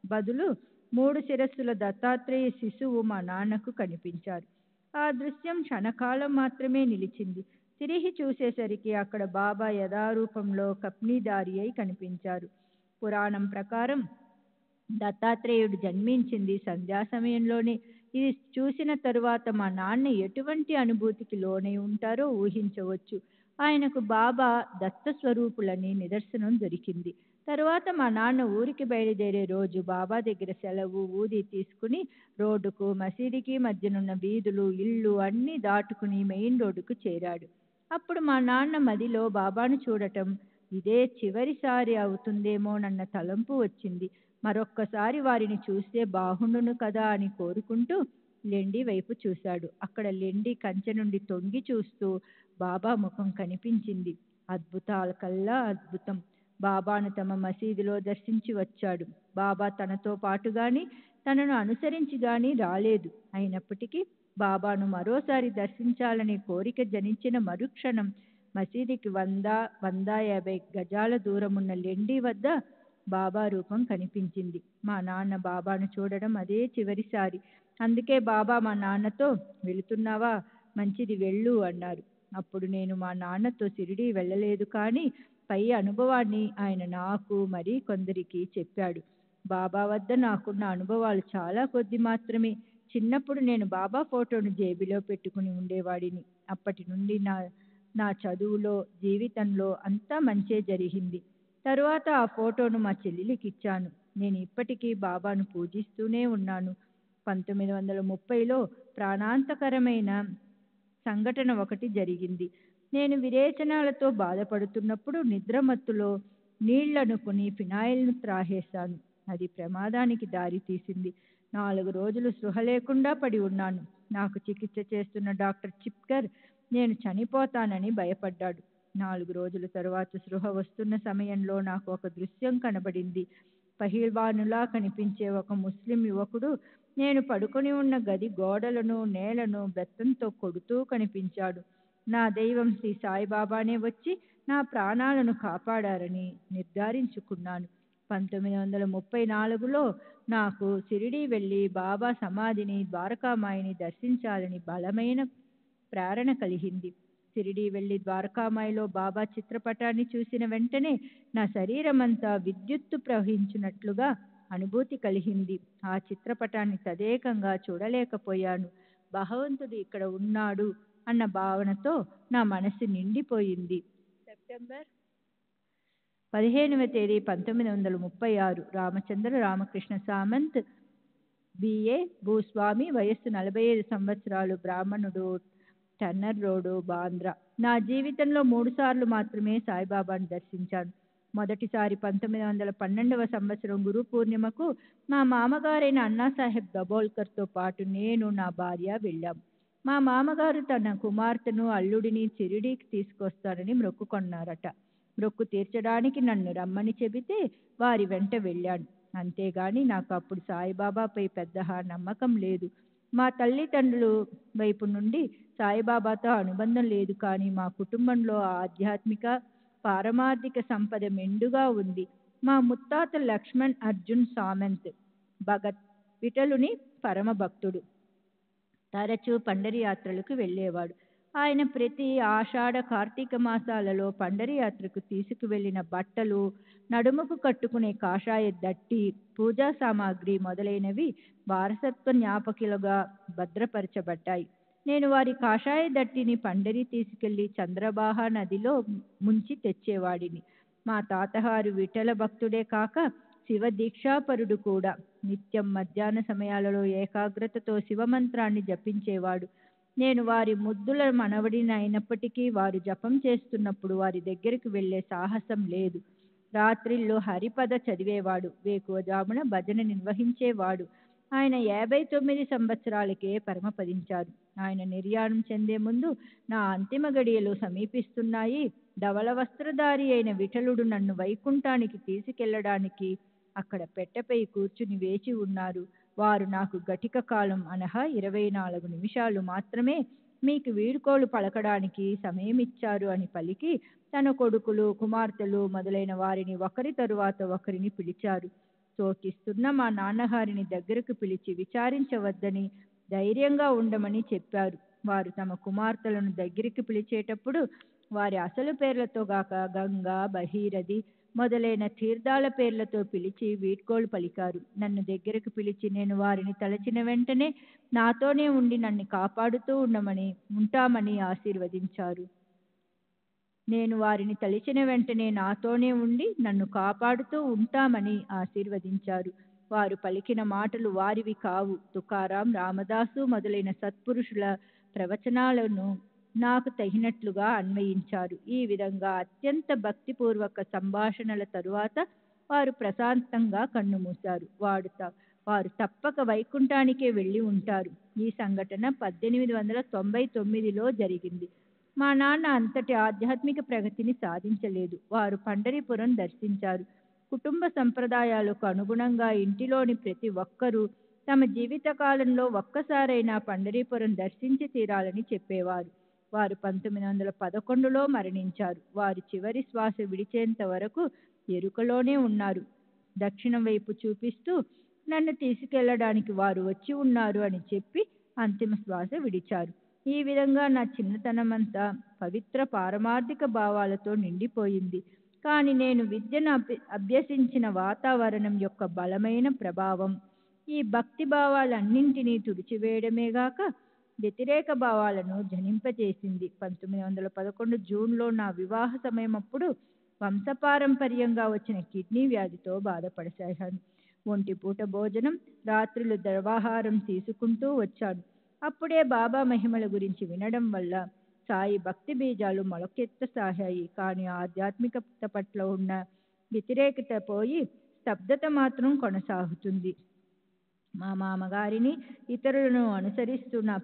బదులు 3 శిరస్సుల దత్తాత్రేయ శిశువు మా నాన్నకు కనిపించారు. ఆ దృశ్యం క్షణకాలం మాత్రమే నిలిచింది. తిరిగి చూసేసరికి అక్కడ బాబా యథారూపంలో కప్నీదారి అయి కనిపించారు. పురాణం ప్రకారం దత్తాత్రేయుడు జన్మించింది సంధ్యా సమయంలోనే. ఇది చూసిన తరువాత మా నాన్న ఎటువంటి అనుభూతికి లోనై ఉంటారో ఊహించవచ్చు. ఆయనకు బాబా దత్త స్వరూపులని నిదర్శనం దొరికింది. తరువాత మా నాన్న ఊరికి బయలుదేరే రోజు బాబా దగ్గర సెలవు ఊది తీసుకుని రోడ్డుకు మసీదుకి మధ్యనున్న వీధులు ఇళ్ళు అన్నీ దాటుకుని మెయిన్ రోడ్డుకు చేరాడు. అప్పుడు మా నాన్న మదిలో బాబాను చూడటం ఇదే చివరిసారి అవుతుందేమోనన్న తలంపు వచ్చింది. మరొక్కసారి వారిని చూస్తే బాగుండును కదా అని కోరుకుంటూ లెండి వైపు చూశాడు. అక్కడ లెండి కంచె నుండి తొంగి చూస్తూ బాబా ముఖం కనిపించింది. అద్భుతాల కల్లా అద్భుతం. బాబాను తమ మసీదులో దర్శించి వచ్చాడు. బాబా తనతో పాటు గాని తనను అనుసరించి గాని రాలేదు. అయినప్పటికీ బాబాను మరోసారి దర్శించాలనే కోరిక జనించిన మరుక్షణం మసీదుకి 100-150 గజాల దూరమున్న లెండి వద్ద బాబా రూపం కనిపించింది. మా నాన్న బాబాను చూడడం అదే చివరిసారి. అందుకే బాబా మా నాన్నతో వెళుతున్నావా, మంచిది వెళ్ళు అన్నారు. అప్పుడు నేను మా నాన్నతో షిరిడీ వెళ్ళలేదు, కానీ పై అనుభవాన్ని ఆయన నాకు మరీ కొందరికి చెప్పాడు. బాబా వద్ద నాకున్న అనుభవాలు చాలా కొద్ది మాత్రమే. చిన్నప్పుడు నేను బాబా ఫోటోను జేబులో పెట్టుకుని ఉండేవాడిని. అప్పటి నుండి నా చదువులో జీవితంలో అంతా మంచే జరిగింది. తరువాత ఆ ఫోటోను మా చెల్లెలికి ఇచ్చాను. నేను ఇప్పటికీ బాబాను పూజిస్తూనే ఉన్నాను. 1930లో ప్రాణాంతకరమైన సంఘటన ఒకటి జరిగింది. నేను విరేచనాలతో బాధపడుతున్నప్పుడు నిద్రమత్తులో నీళ్లనుకుని ఫినాయిల్ను త్రాగేశాను. అది ప్రమాదానికి దారితీసింది. 4 రోజులు స్పృహ లేకుండా పడి ఉన్నాను. నాకు చికిత్స చేస్తున్న డాక్టర్ చిప్కర్ నేను చనిపోతానని భయపడ్డాడు. 4 రోజుల తరువాత స్పృహ వస్తున్న సమయంలో నాకు ఒక దృశ్యం కనబడింది. పహిల్వానులా కనిపించే ఒక ముస్లిం యువకుడు నేను పడుకొని ఉన్న గది గోడలను నేలను బెత్తంతో కొడుతూ కనిపించాడు. నా దైవం శ్రీ సాయిబాబానే వచ్చి నా ప్రాణాలను కాపాడారని నిర్ధారించుకున్నాను. 1934లో నాకు షిరిడీ వెళ్ళి బాబా సమాధిని ద్వారకామాయిని దర్శించాలని బలమైన ప్రేరణ కలిగింది. షిరిడీ వెళ్ళి ద్వారకామాయిలో బాబా చిత్రపటాన్ని చూసిన వెంటనే నా శరీరమంతా విద్యుత్తు ప్రవహించినట్లుగా అనుభూతి కలిగింది. ఆ చిత్రపటాన్ని తదేకంగా చూడలేకపోయాను. భగవంతుడు ఇక్కడ ఉన్నాడు అన్న భావనతో నా మనసు నిండిపోయింది. సెప్టెంబర్ 15వ తేదీ 1936 రామచంద్ర రామకృష్ణ సామంత్, బిఏ, భూస్వామి, వయస్సు 45 సంవత్సరాలు, బ్రాహ్మణుడు, టన్నర్ రోడ్డు, బాంద్రా. నా జీవితంలో 3 సార్లు మాత్రమే సాయిబాబాను దర్శించాను. మొదటిసారి 1912వ సంవత్సరం గురు పూర్ణిమకు మా మామగారైన అన్నాసాహెబ్ దబోల్కర్తో పాటు నేను, నా భార్య వెళ్ళాం. మా మామగారు తన కుమార్తెను అల్లుడిని షిరిడీకి తీసుకొస్తానని మొక్కుకొన్నారట. మొక్కు తీర్చడానికి నన్ను రమ్మని చెబితే వారి వెంట వెళ్ళాను. అంతేగాని నాకు అప్పుడు సాయిబాబాపై పెద్దగా నమ్మకం లేదు. మా తల్లిదండ్రుల వైపు నుండి సాయిబాబాతో అనుబంధం లేదు, కానీ మా కుటుంబంలో ఆధ్యాత్మిక పారమార్థిక సంపద మెండుగా ఉంది. మా ముత్తాత లక్ష్మణ్ అర్జున్ సామంత్ భగత్ విఠలుని పరమ భక్తుడు. తరచూ పండరి యాత్రలకు వెళ్ళేవాడు. ఆయన ప్రతి ఆషాఢ కార్తీక మాసాలలో పండరి యాత్రకు తీసుకువెళ్లిన బట్టలు, నడుముకు కట్టుకునే కాషాయ దట్టి, పూజా సామాగ్రి మొదలైనవి వారసత్వ జ్ఞాపకాలుగా భద్రపరచబడ్డాయి. నేను వారి కాషాయ దట్టిని పండరి తీసుకెళ్లి చంద్రబాహ నదిలో ముంచి తెచ్చేవాడిని. మా తాతగారు విఠల భక్తుడే కాక శివ దీక్షాపరుడు కూడా. నిత్యం మధ్యాహ్న సమయాలలో ఏకాగ్రతతో శివమంత్రాన్ని జపించేవాడు. నేను వారి ముద్దుల మనవడిని అయినప్పటికీ వారు జపం చేస్తున్నప్పుడు వారి దగ్గరికి వెళ్ళే సాహసం లేదు. రాత్రిళ్ళు హరిపద చదివేవాడు, వేకువజామున భజన నిర్వహించేవాడు. ఆయన 59 సంవత్సరాలకే పరమపదించారు. ఆయన నిర్యాణం చెందే ముందు నా అంతిమ గడియలు సమీపిస్తున్నాయి. ధవళ వస్త్రధారి అయిన విఠలుడు నన్ను వైకుంఠానికి తీసుకెళ్లడానికి అక్కడ పెట్టెపై కూర్చుని వేచి ఉన్నారు. వారు నాకు గటిక కాలం అనగా 24 నిమిషాలు మాత్రమే మీకు వీడ్కోలు పలకడానికి సమయమిచ్చారు అని పలికి తన కొడుకులు, కుమార్తెలు మొదలైన వారిని ఒకరి తరువాత ఒకరిని పిలిచారు. శోకిస్తున్న మా నాన్నగారిని దగ్గరకు పిలిచి విచారించవద్దని, ధైర్యంగా ఉండమని చెప్పారు. వారు తమ కుమార్తెలను దగ్గరికి పిలిచేటప్పుడు వారి అసలు పేర్లతో గాక గంగా, భగీరథి మొదలైన తీర్థాల పేర్లతో పిలిచి వీడ్కోలు పలికారు. నన్ను దగ్గరకు పిలిచి నేను వారిని తలచిన వెంటనే నాతోనే ఉండి నన్ను కాపాడుతూ ఉంటామని ఆశీర్వదించారు. నేను వారిని తలిచిన వెంటనే నాతోనే ఉండి నన్ను కాపాడుతూ ఉంటామని ఆశీర్వదించారు. వారు పలికిన మాటలు వారివి కావు. తుకారాం, రామదాసు మొదలైన సత్పురుషుల ప్రవచనాలను నాకు తగినట్లుగా అన్వయించారు. ఈ విధంగా అత్యంత భక్తిపూర్వక సంభాషణల తరువాత వారు ప్రశాంతంగా కన్నుమూశారు. వారు తప్పక వైకుంఠానికే వెళ్ళి ఉంటారు. ఈ సంఘటన 1899లో జరిగింది. మా నాన్న అంతటి ఆధ్యాత్మిక ప్రగతిని సాధించలేదు. వారు పండరీపురం దర్శించారు. కుటుంబ సంప్రదాయాలకు అనుగుణంగా ఇంటిలోని ప్రతి ఒక్కరూ తమ జీవితకాలంలో ఒక్కసారైనా పండరీపురం దర్శించి తీరాలని చెప్పేవారు. వారు 1911లో మరణించారు. వారు చివరి శ్వాస విడిచేంత వరకు ఎరుకలోనే ఉన్నారు. దక్షిణం వైపు చూపిస్తూ నన్ను తీసుకెళ్లడానికి వారు వచ్చి ఉన్నారు అని చెప్పి అంతిమ శ్వాస విడిచారు. ఈ విధంగా నా చిన్నతనమంతా పవిత్ర పారమార్థిక భావాలతో నిండిపోయింది. కానీ నేను విద్యను అభ్యసించిన వాతావరణం యొక్క బలమైన ప్రభావం ఈ భక్తి భావాలన్నింటినీ తుడిచివేయడమేగాక వ్యతిరేక భావాలను జనింపజేసింది. 1911 జూన్లో నా వివాహ సమయమప్పుడు వంశపారంపర్యంగా వచ్చిన కిడ్నీ వ్యాధితో బాధపడసాగాను. ఒంటిపూట భోజనం, రాత్రులు ద్రవాహారం తీసుకుంటూ వచ్చాను. అప్పుడే బాబా మహిమల గురించి వినడం వల్ల సాయి భక్తి బీజాలు మొలకెత్తసాగాయి. కానీ ఆధ్యాత్మికత పట్ల ఉన్న వ్యతిరేకత పోయి స్తబ్దత మాత్రం కొనసాగుతుంది. మా మామగారిని, ఇతరులను అనుసరిస్తూ నా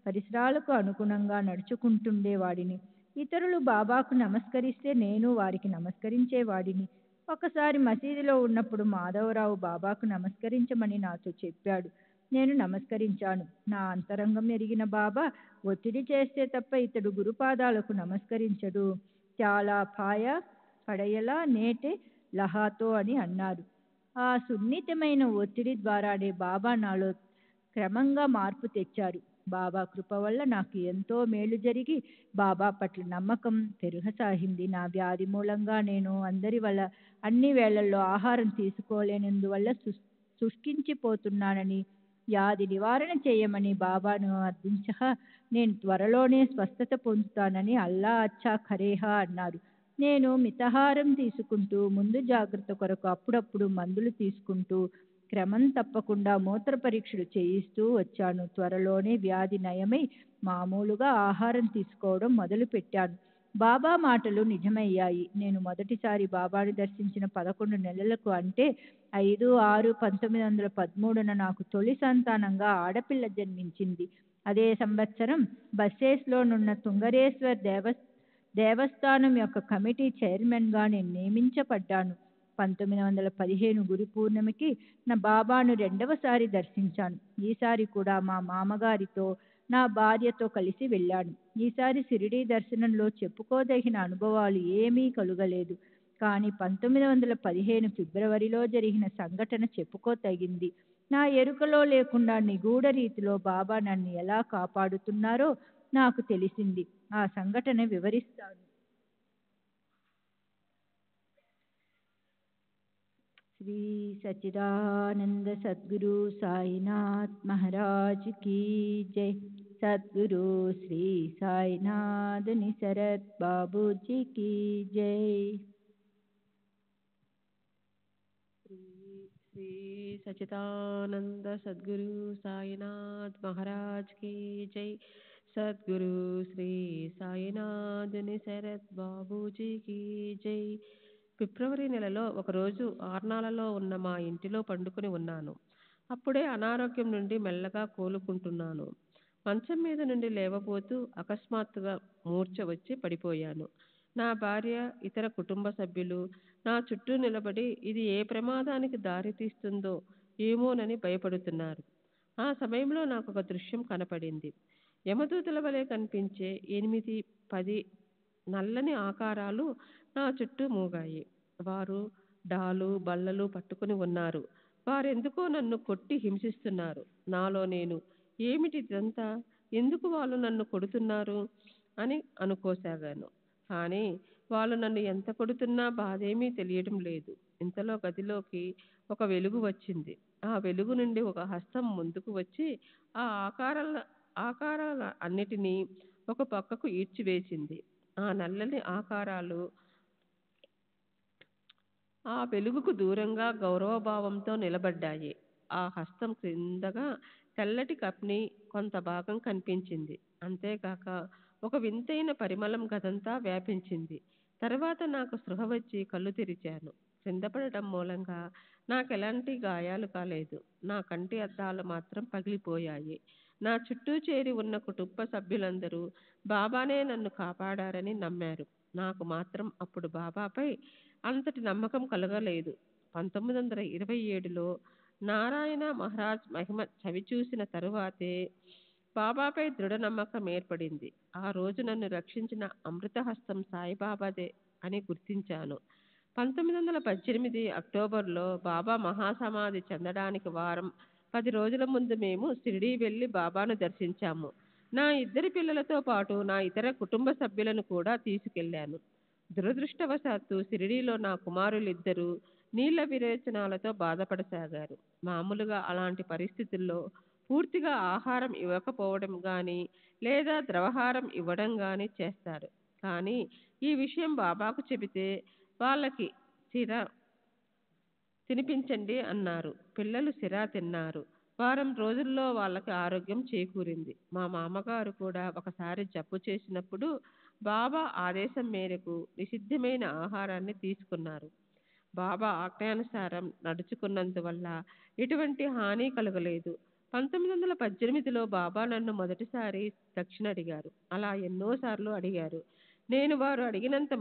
పరిసరాలకు అనుగుణంగా నడుచుకుంటుండేవాడిని. ఇతరులు బాబాకు నమస్కరిస్తే నేను వారికి నమస్కరించేవాడిని. ఒకసారి మసీదులో ఉన్నప్పుడు మాధవరావు బాబాకు నమస్కరించమని నాతో చెప్పాడు. నేను నమస్కరించాను. నా అంతరంగం ఎరిగిన బాబా ఒత్తిడి చేస్తే తప్ప ఇతడు గురుపాదాలకు నమస్కరించడు. చాలా పడయలా నేటే లహాతో అని అన్నారు. ఆ సున్నితమైన ఒత్తిడి ద్వారానే బాబా నాలో క్రమంగా మార్పు తెచ్చారు. బాబా కృప వల్ల నాకు ఎంతో మేలు జరిగి బాబా పట్ల నమ్మకం పెరగసాగింది. నా వ్యాధి మూలంగా నేను అందరి వల్ల అన్ని వేళల్లో ఆహారం తీసుకోలేనందువల్ల శుష్కించిపోతున్నానని, వ్యాధి నివారణ చేయమని బాబాను అర్థించగా నేను త్వరలోనే స్వస్థత పొందుతానని అల్లా అచ్చా ఖరేహా అన్నారు. నేను మితాహారం తీసుకుంటూ ముందు జాగ్రత్త కొరకు అప్పుడప్పుడు మందులు తీసుకుంటూ క్రమం తప్పకుండా మూత్ర పరీక్షలు చేయిస్తూ వచ్చాను. త్వరలోనే వ్యాధి నయమై మామూలుగా ఆహారం తీసుకోవడం మొదలు పెట్టాను. బాబా మాటలు నిజమయ్యాయి. నేను మొదటిసారి బాబాను దర్శించిన 11 నెలలకు అంటే 5/6/1913 నాకు తొలి సంతానంగా ఆడపిల్ల జన్మించింది. అదే సంవత్సరం బస్సేస్లోనున్న తుంగరేశ్వర్ దేవస్థానం యొక్క కమిటీ చైర్మన్గా నేను నియమించబడ్డాను. 1915 గురు పూర్ణిమకి నా బాబాను రెండవసారి దర్శించాను. ఈసారి కూడా మా మామగారితో, నా భార్యతో కలిసి వెళ్ళాను. ఈసారి షిరిడీ దర్శనంలో చెప్పుకోదగిన అనుభవాలు ఏమీ కలుగలేదు. కానీ 1915 ఫిబ్రవరిలో జరిగిన సంఘటన చెప్పుకోతగింది. నా ఎరుకలో లేకుండా నిగూఢ రీతిలో బాబా నన్ను ఎలా కాపాడుతున్నారో నాకు తెలిసింది. ఆ సంఘటన వివరిస్తాను. శ్రీ సచ్చిదానంద సద్గురు సాయినాథ్ మహారాజ్ కీ జై. సద్గురు శ్రీ సాయినాథ్ నిసరత్ బాబూజీ కీ జై. श्री सच्चिदानंद सद्गुरु साईनाथ महाराज की जय। सद्गुरु श्री సాయినాథ్ శరత్ బాబూజీకి జై. ఫిబ్రవరి నెలలో ఒకరోజు ఆర్నాలలో ఉన్న మా ఇంటిలో పండుకొని ఉన్నాను. అప్పుడే అనారోగ్యం నుండి మెల్లగా కోలుకుంటున్నాను. మంచం మీద నుండి లేవబోతూ అకస్మాత్తుగా మూర్ఛ వచ్చి పడిపోయాను. నా భార్య, ఇతర కుటుంబ సభ్యులు నా చుట్టూ నిలబడి ఇది ఏ ప్రమాదానికి దారి తీస్తుందో ఏమోనని భయపడుతున్నారు. ఆ సమయంలో నాకు ఒక దృశ్యం కనపడింది. యమదూతల వలె కనిపించే 8-10 నల్లని ఆకారాలు నా చుట్టూ మూగాయి. వారు డాలు బల్లలు పట్టుకుని ఉన్నారు. వారెందుకో నన్ను కొట్టి హింసిస్తున్నారు. నాలో నేను, ఏమిటి ఇదంతా, ఎందుకు వాళ్ళు నన్ను కొడుతున్నారు అని అనుకోసాగాను. కానీ వాళ్ళు నన్ను ఎంత కొడుతున్నా బాధేమీ తెలియడం లేదు. ఇంతలో గదిలోకి ఒక వెలుగు వచ్చింది. ఆ వెలుగు నుండి ఒక హస్తం ముందుకు వచ్చి ఆ ఆకారాల అన్నిటినీ ఒక పక్కకు ఈడ్చివేసింది. ఆ నల్లని ఆకారాలు ఆ వెలుగుకు దూరంగా గౌరవభావంతో నిలబడ్డాయి. ఆ హస్తం క్రిందగా తెల్లటి కప్ని కొంత భాగం కనిపించింది. అంతేకాక ఒక వింతైన పరిమళం గదంతా వ్యాపించింది. తర్వాత నాకు స్పృహ వచ్చి కళ్ళు తెరిచాను. క్రింద పడటం మూలంగా నాకెలాంటి గాయాలు కాలేదు. నా కంటి అద్దాలు మాత్రం పగిలిపోయాయి. నా చుట్టూ చేరి ఉన్న కుటుంబ సభ్యులందరూ బాబానే నన్ను కాపాడారని నమ్మారు. నాకు మాత్రం అప్పుడు బాబాపై అంతటి నమ్మకం కలగలేదు. 1927లో నారాయణ మహారాజ్ మహిమ చవిచూసిన తరువాతే బాబాపై దృఢ నమ్మకం ఏర్పడింది. ఆ రోజు నన్ను రక్షించిన అమృతహస్తం సాయిబాబాదే అని గుర్తించాను. 1918 అక్టోబర్లో బాబా మహాసమాధి చెందడానికి వారం 10 రోజుల ముందు మేము షిరిడీ వెళ్ళి బాబాను దర్శించాము. నా 2 పిల్లలతో పాటు నా ఇతర కుటుంబ సభ్యులను కూడా తీసుకెళ్లాను. దురదృష్టవశాత్తు షిరిడీలో నా కుమారులిద్దరూ నీళ్ల విరేచనాలతో బాధపడసాగారు. మామూలుగా అలాంటి పరిస్థితుల్లో పూర్తిగా ఆహారం ఇవ్వకపోవడం కానీ లేదా ద్రవహారం ఇవ్వడం కానీ చేస్తారు. కానీ ఈ విషయం బాబాకు చెబితే వాళ్ళకి సిరా తినిపించండి అన్నారు. పిల్లలు సిరా తిన్నారు. వారం రోజుల్లో వాళ్ళకి ఆరోగ్యం చేకూరింది. మా మామగారు కూడా ఒకసారి జబ్బు చేసినప్పుడు బాబా ఆదేశం మేరకు నిషిద్ధమైన ఆహారాన్ని తీసుకున్నారు. బాబా ఆజ్ఞానుసారం నడుచుకున్నందువల్ల ఎటువంటి హాని కలగలేదు. 1918లో బాబా నన్ను మొదటిసారి దక్షిణ అడిగారు. అలా ఎన్నోసార్లు అడిగారు. నేను వారు అడిగినంత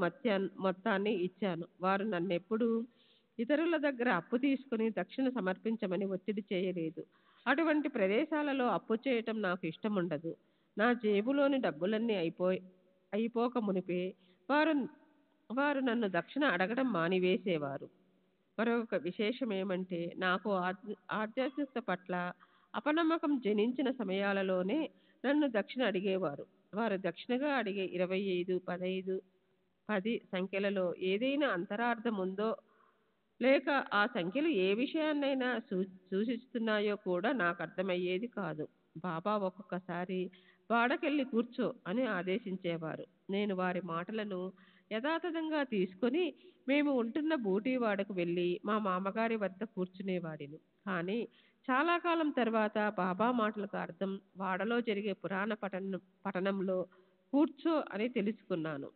మొత్తాన్ని ఇచ్చాను. వారు నన్నెప్పుడూ ఇతరుల దగ్గర అప్పు తీసుకుని దక్షిణ సమర్పించమని ఒత్తిడి చేయలేదు. అటువంటి ప్రదేశాలలో అప్పు చేయటం నాకు ఇష్టం ఉండదు. నా జేబులోని డబ్బులన్నీ అయిపోక మునిపే వారు నన్ను దక్షిణ అడగడం మానివేసేవారు. మరొక విశేషం ఏమంటే, నాకు ఆధ్యాత్మికత పట్ల అపనమ్మకం జనించిన సమయాలలోనే నన్ను దక్షిణ అడిగేవారు. వారు దక్షిణగా అడిగే 25, 15, 10 సంఖ్యలలో ఏదైనా అంతరార్థం ఉందో లేక ఆ సంఖ్యలు ఏ విషయాన్నైనా సూచిస్తున్నాయో కూడా నాకు అర్థమయ్యేది కాదు. బాబా ఒక్కొక్కసారి వాడకెళ్ళి కూర్చో అని ఆదేశించేవారు. నేను వారి మాటలను యథాతథంగా తీసుకొని మేము ఉంటున్న బూటీవాడకు వెళ్ళి మా మామగారి వద్ద కూర్చునేవాడిని. కానీ చాలా కాలం తర్వాత బాబా మాటలకు అర్థం వాడలో జరిగే పురాణ పఠనంలో కూర్చో అని తెలుసుకున్నాను.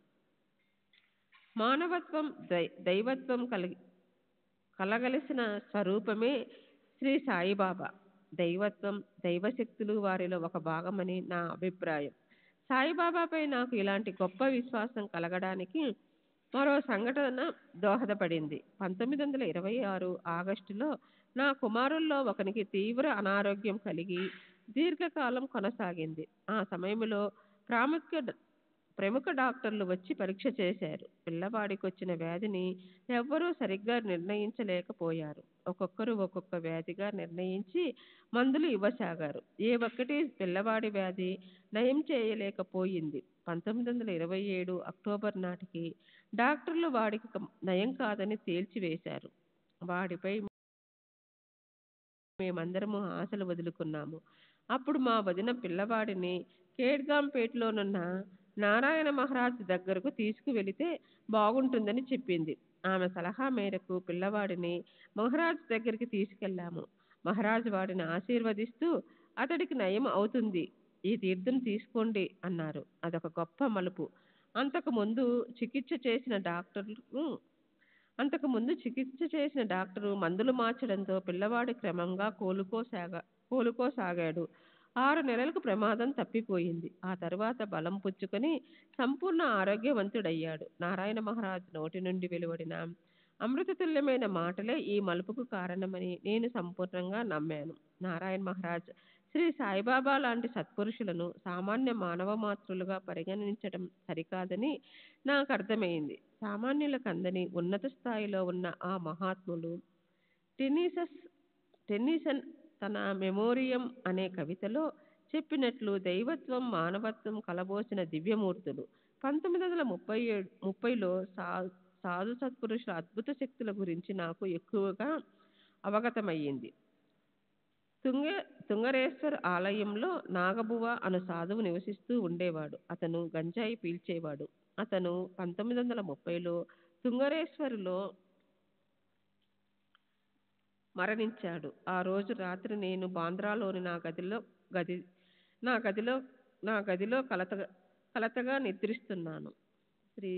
మానవత్వం దైవత్వం కలగలిసిన స్వరూపమే శ్రీ సాయిబాబా. దైవత్వం, దైవశక్తులు వారిలో ఒక భాగమని నా అభిప్రాయం. సాయిబాబాపై నాకు ఇలాంటి గొప్ప విశ్వాసం కలగడానికి మరో సంఘటన దోహదపడింది. 1926 ఆగస్టులో నా కుమారుల్లో ఒకనికి తీవ్ర అనారోగ్యం కలిగి దీర్ఘకాలం కొనసాగింది. ఆ సమయంలో ప్రముఖ డాక్టర్లు వచ్చి పరీక్ష చేశారు. పిల్లవాడికి వచ్చిన వ్యాధిని ఎవ్వరూ సరిగ్గా నిర్ణయించలేకపోయారు. ఒక్కొక్కరు ఒక్కొక్క వ్యాధిగా నిర్ణయించి మందులు ఇవ్వసాగారు. ఏ ఒక్కటి పిల్లవాడి వ్యాధి నయం చేయలేకపోయింది. 1927 అక్టోబర్ నాటికి డాక్టర్లు వాడికి నయం కాదని తేల్చివేశారు. వాడిపై మేమందరము ఆశలు వదులుకున్నాము. అప్పుడు మా వదిన పిల్లవాడిని కేడ్గాంపేటలోనున్న నారాయణ మహారాజ్ దగ్గరకు తీసుకువెళితే బాగుంటుందని చెప్పింది. ఆమె సలహా మేరకు పిల్లవాడిని మహారాజ్ దగ్గరికి తీసుకెళ్ళాము. మహారాజ్ వాడిని ఆశీర్వదిస్తూ అతడికి నయం అవుతుంది, ఈ తీర్థం తీసుకోండి అన్నారు. అదొక గొప్ప మలుపు. అంతకుముందు చికిత్స చేసిన డాక్టర్లు మందులు మార్చడంతో పిల్లవాడు క్రమంగా కోలుకోసాగాడు. 6 నెలలకు ప్రమాదం తప్పిపోయింది. ఆ తరువాత బలం పుచ్చుకొని సంపూర్ణ ఆరోగ్యవంతుడయ్యాడు. నారాయణ మహారాజ్ నోటి నుండి వెలువడిన అమృతతుల్యమైన మాటలే ఈ మలుపుకు కారణమని నేను సంపూర్ణంగా నమ్మాను. నారాయణ మహారాజ్ శ్రీ సాయిబాబా లాంటి సత్పురుషులను సామాన్య మానవ మాతృలుగా పరిగణించడం సరికాదని నాకు అర్థమైంది. సామాన్యులకు అందని ఉన్నత స్థాయిలో ఉన్న ఆ మహాత్ములు టెన్నిసన్ తన మెమోరియం అనే కవితలో చెప్పినట్లు దైవత్వం మానవత్వం కలబోసిన దివ్యమూర్తులు. 1930లో సాధు సత్పురుషుల అద్భుత శక్తుల గురించి నాకు ఎక్కువగా అవగతమయ్యింది. తుంగరేశ్వర్ ఆలయంలో నాగబువ అను సాధువు నివసిస్తూ ఉండేవాడు. అతను గంజాయి పీల్చేవాడు. అతను 1930లో తుంగరేశ్వరులో మరణించాడు. ఆ రోజు రాత్రి నేను బాంద్రాలోని నా గదిలో కలతగా నిద్రిస్తున్నాను. శ్రీ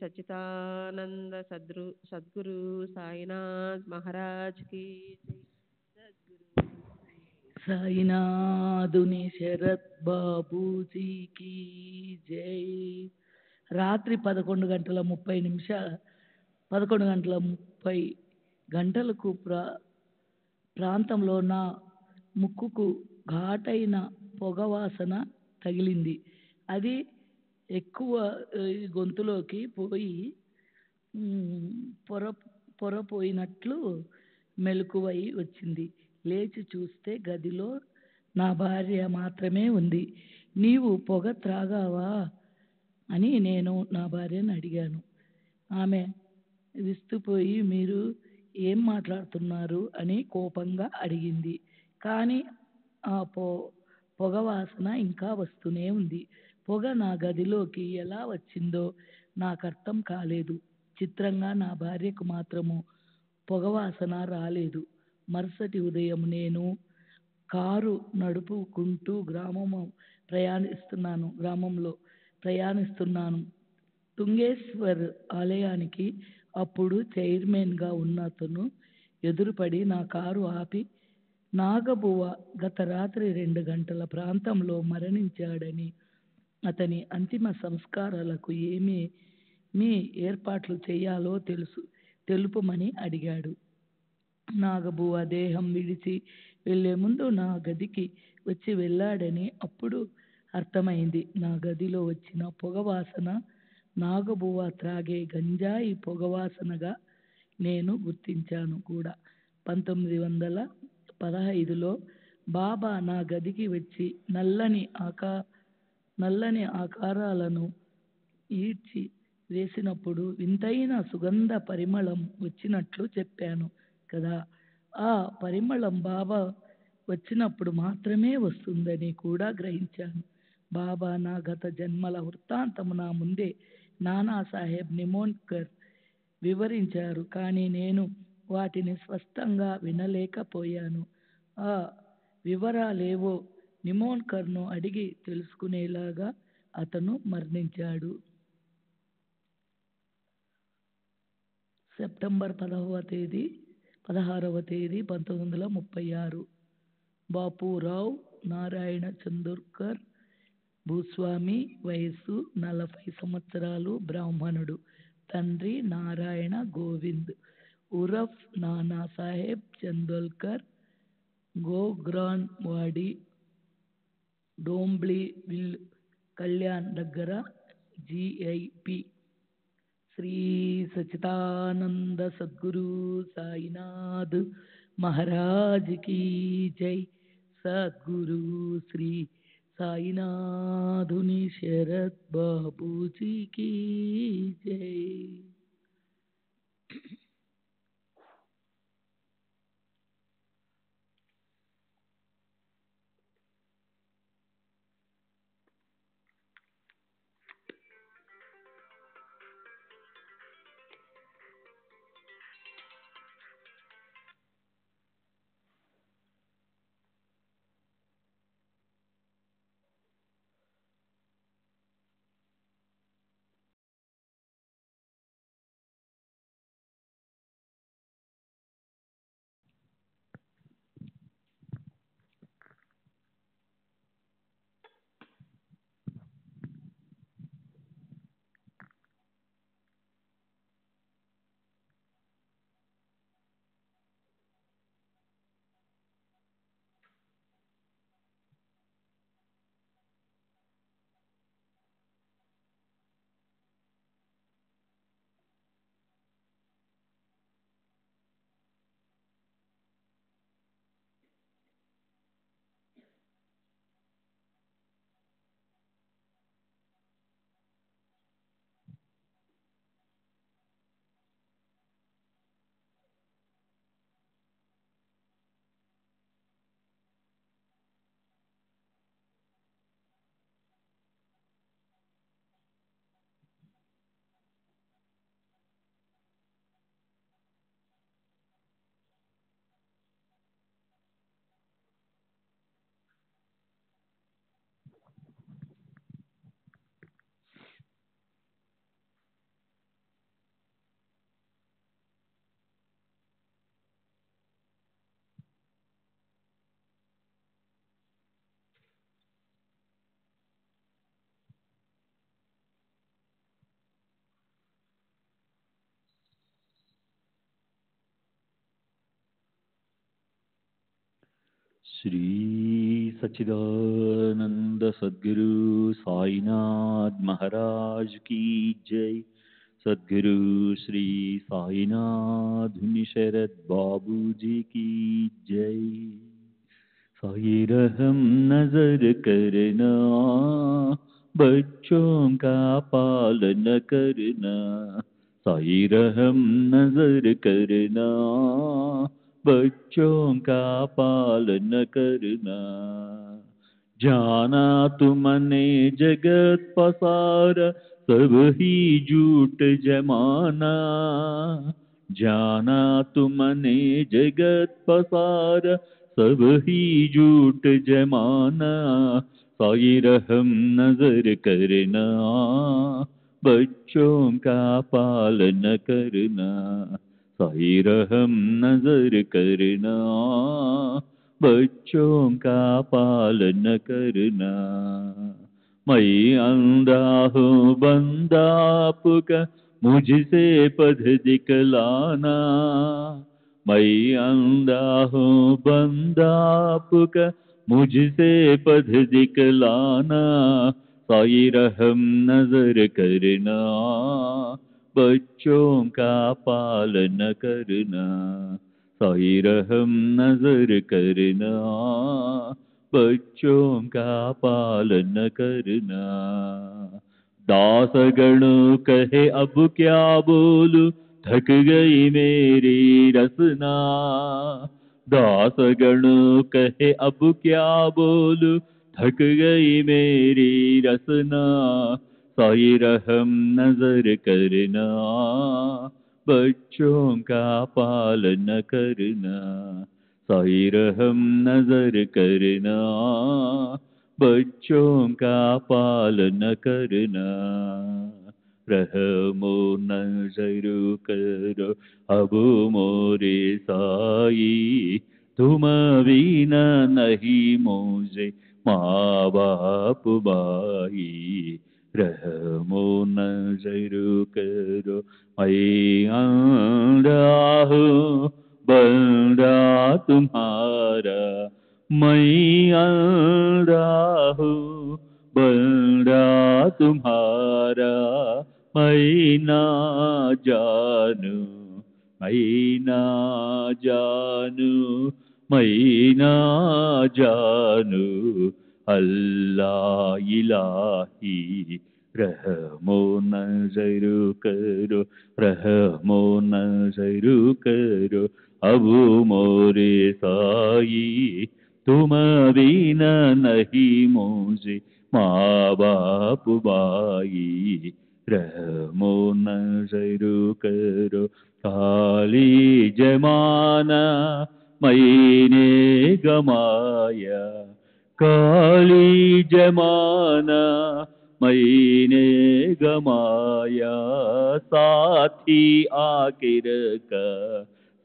సచ్చిదానంద సద్గురు సాయినాథ్ మహారాజ్ కి జై. సాయినాథుని శరత్ బాబూజీకి జై. రాత్రి 11:30 గంటలకు ప్రాంతంలో నా ముక్కుకు ఘాటైన పొగవాసన తగిలింది. అది ఎక్కువ గొంతులోకి పోయి పొరపోయినట్లు మెలకువై వచ్చింది. లేచి చూస్తే గదిలో నా భార్య మాత్రమే ఉంది. నీవు పొగ త్రాగావా అని నేను నా భార్యను అడిగాను. ఆమె విస్తుపోయి మీరు ఏం మాట్లాడుతున్నారు అని కోపంగా అడిగింది. కానీ ఆ పొగ వాసన ఇంకా వస్తూనే ఉంది. పొగ నా గదిలోకి ఎలా వచ్చిందో నాకు అర్థం కాలేదు. చిత్రంగా నా భార్యకు మాత్రము పొగవాసన రాలేదు. మరుసటి ఉదయం నేను కారు నడుపుకుంటూ గ్రామంలో ప్రయాణిస్తున్నాను. తుంగేశ్వర్ ఆలయానికి అప్పుడు చైర్మన్గా ఉన్న అతను ఎదురుపడి నా కారు ఆపి నాగబువ గత రాత్రి 2 గంటల ప్రాంతంలో మరణించాడని, అతని అంతిమ సంస్కారాలకు ఏమేమి ఏర్పాట్లు చేయాలో తెలుపమని అడిగాడు. నాగబువ దేహం విడిచి వెళ్లే ముందు నా గదికి వచ్చి వెళ్ళాడని అప్పుడు అర్థమైంది. నా గదిలో వచ్చిన పొగవాసన నాగబువ త్రాగే గంజాయి పొగవాసనగా నేను గుర్తించాను కూడా. 1915లో బాబా నా గదికి వచ్చి నల్లని ఆకారాలను ఈడ్చి వేసినప్పుడు వింతైన సుగంధ పరిమళం వచ్చినట్లు చెప్పాను కదా. ఆ పరిమళం బాబా వచ్చినప్పుడు మాత్రమే వస్తుందని కూడా గ్రహించాను. బాబా నా గత జన్మల వృత్తాంతము నా ముందే నానాసాహెబ్ నిమోన్కర్ వివరించారు. కానీ నేను వాటిని స్పష్టంగా వినలేకపోయాను. ఆ వివరాలేవో నిమోన్కర్ను అడిగి తెలుసుకునేలాగా అతను మరణించాడు. సెప్టెంబర్ 16వ తేదీ 1936. బాపురావు నారాయణ చందోర్కర్, భూస్వామి, వయస్సు 40 సంవత్సరాలు, బ్రాహ్మణుడు. తండ్రి నారాయణ గోవింద్ ఉరఫ్ నానాసాహెబ్ చందోర్కర్, గోగ్రాన్ వాడి, డోంబ్లివిల్, కళ్యాణ్ దగ్గర, GIP. శ్రీ సచ్చిదానంద సద్గురు సాయినాథ్ మహారాజ్ కి జై. సద్గురు శ్రీ సాయినాథుని శరత్ బాబూజీకి జై. श्री सच्चिदानंद सद्गुरु साईनाथ महाराज की जय। सद्गुरु श्री साईनाथ शरद बाबू जी की जय। साई रहम नजर करना, बच्चों का पालन करना। साई रहम नजर करना, बच्चों का पालन करना। जाना तुमने जगत पसारा, सब ही झूठ जमाना। जाना तुमने जगत पसारा, सब ही झूठ जमाना। साई रहम नजर करना, बच्चों का पालन करना। साई रहम नजर करना, बच्चों का पालन करना। मैं अंधा हूँ बंदा आपका, मुझसे पथ दिखलाना। मैं अंधा हूँ बंदा आपका, मुझसे पथ दिखलाना। साई रहम नजर करना, बच्चों का पालन करना। साई रहम नजर करना, बच्चों का पालन करना। दास गण कहे अब क्या बोलूं, थक गई मेरी रसना। दास गण कहे अब क्या बोलूं, थक गई मेरी रसना। साई रहम नजर करना, बच्चों का पालन करना। साई रहम नजर करना, बच्चों का पालन करना। रहमो नजर करो अब मोरे साई, तुम बिना नहीं मुझे माँ बाप भाई। रहमो नजर करो मैं अंधा हूँ बंदा तुम्हारा। मैं अंधा हूँ बंदा तुम्हारा। मैं ना जानू, मैं ना जानू, मैं ना जानू अल्लाह इलाही। रहमो नजर करो, रहमो नजर करो अब मोरे साई। तुम बिना नहीं मुझे माँ बाप भाई। रहमो नजर करो खाली जमाना मैंने गमाया। काली जमाना मैंने गमाया। साथी आखिर का,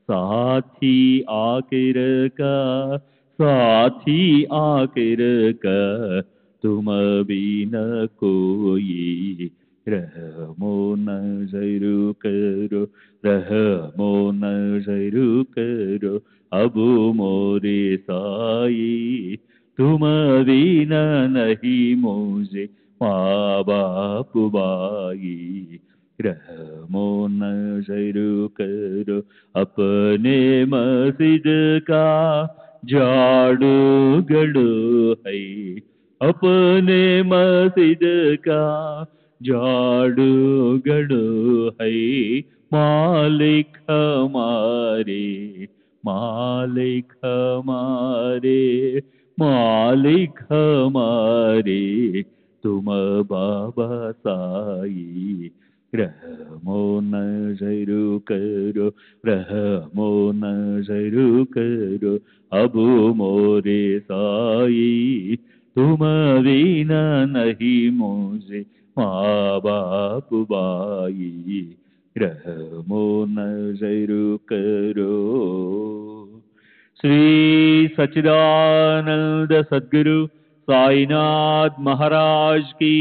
साथी आखिर का, साथी आखिर का तुम बिना कोई। रहमो नजर करो, रहमो नजर करो अब मोरे साई। तुम बिना नहीं मुझे माँ बाप भाई। रहमो नजर करो अपने मस्जिद का झाड़ू गड़ो है। अपने मस्जिद का झाड़ू गड़ो है। मालिक हमारे, मालिक हमारे, मालिक हमारे तुम बाबा साई। रहमो नजर करो, रहमो नजर करो अब मोरे साई। तुम बिना नहीं मुझे माँ बाप भाई। रहमो नजर करो। श्री सच्चिदानंद सद्गुरु साईनाथ महाराज की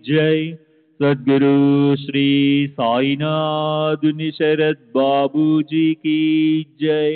जय। सद्गुरु श्री साईनाथ शरद बाबू जी की जय।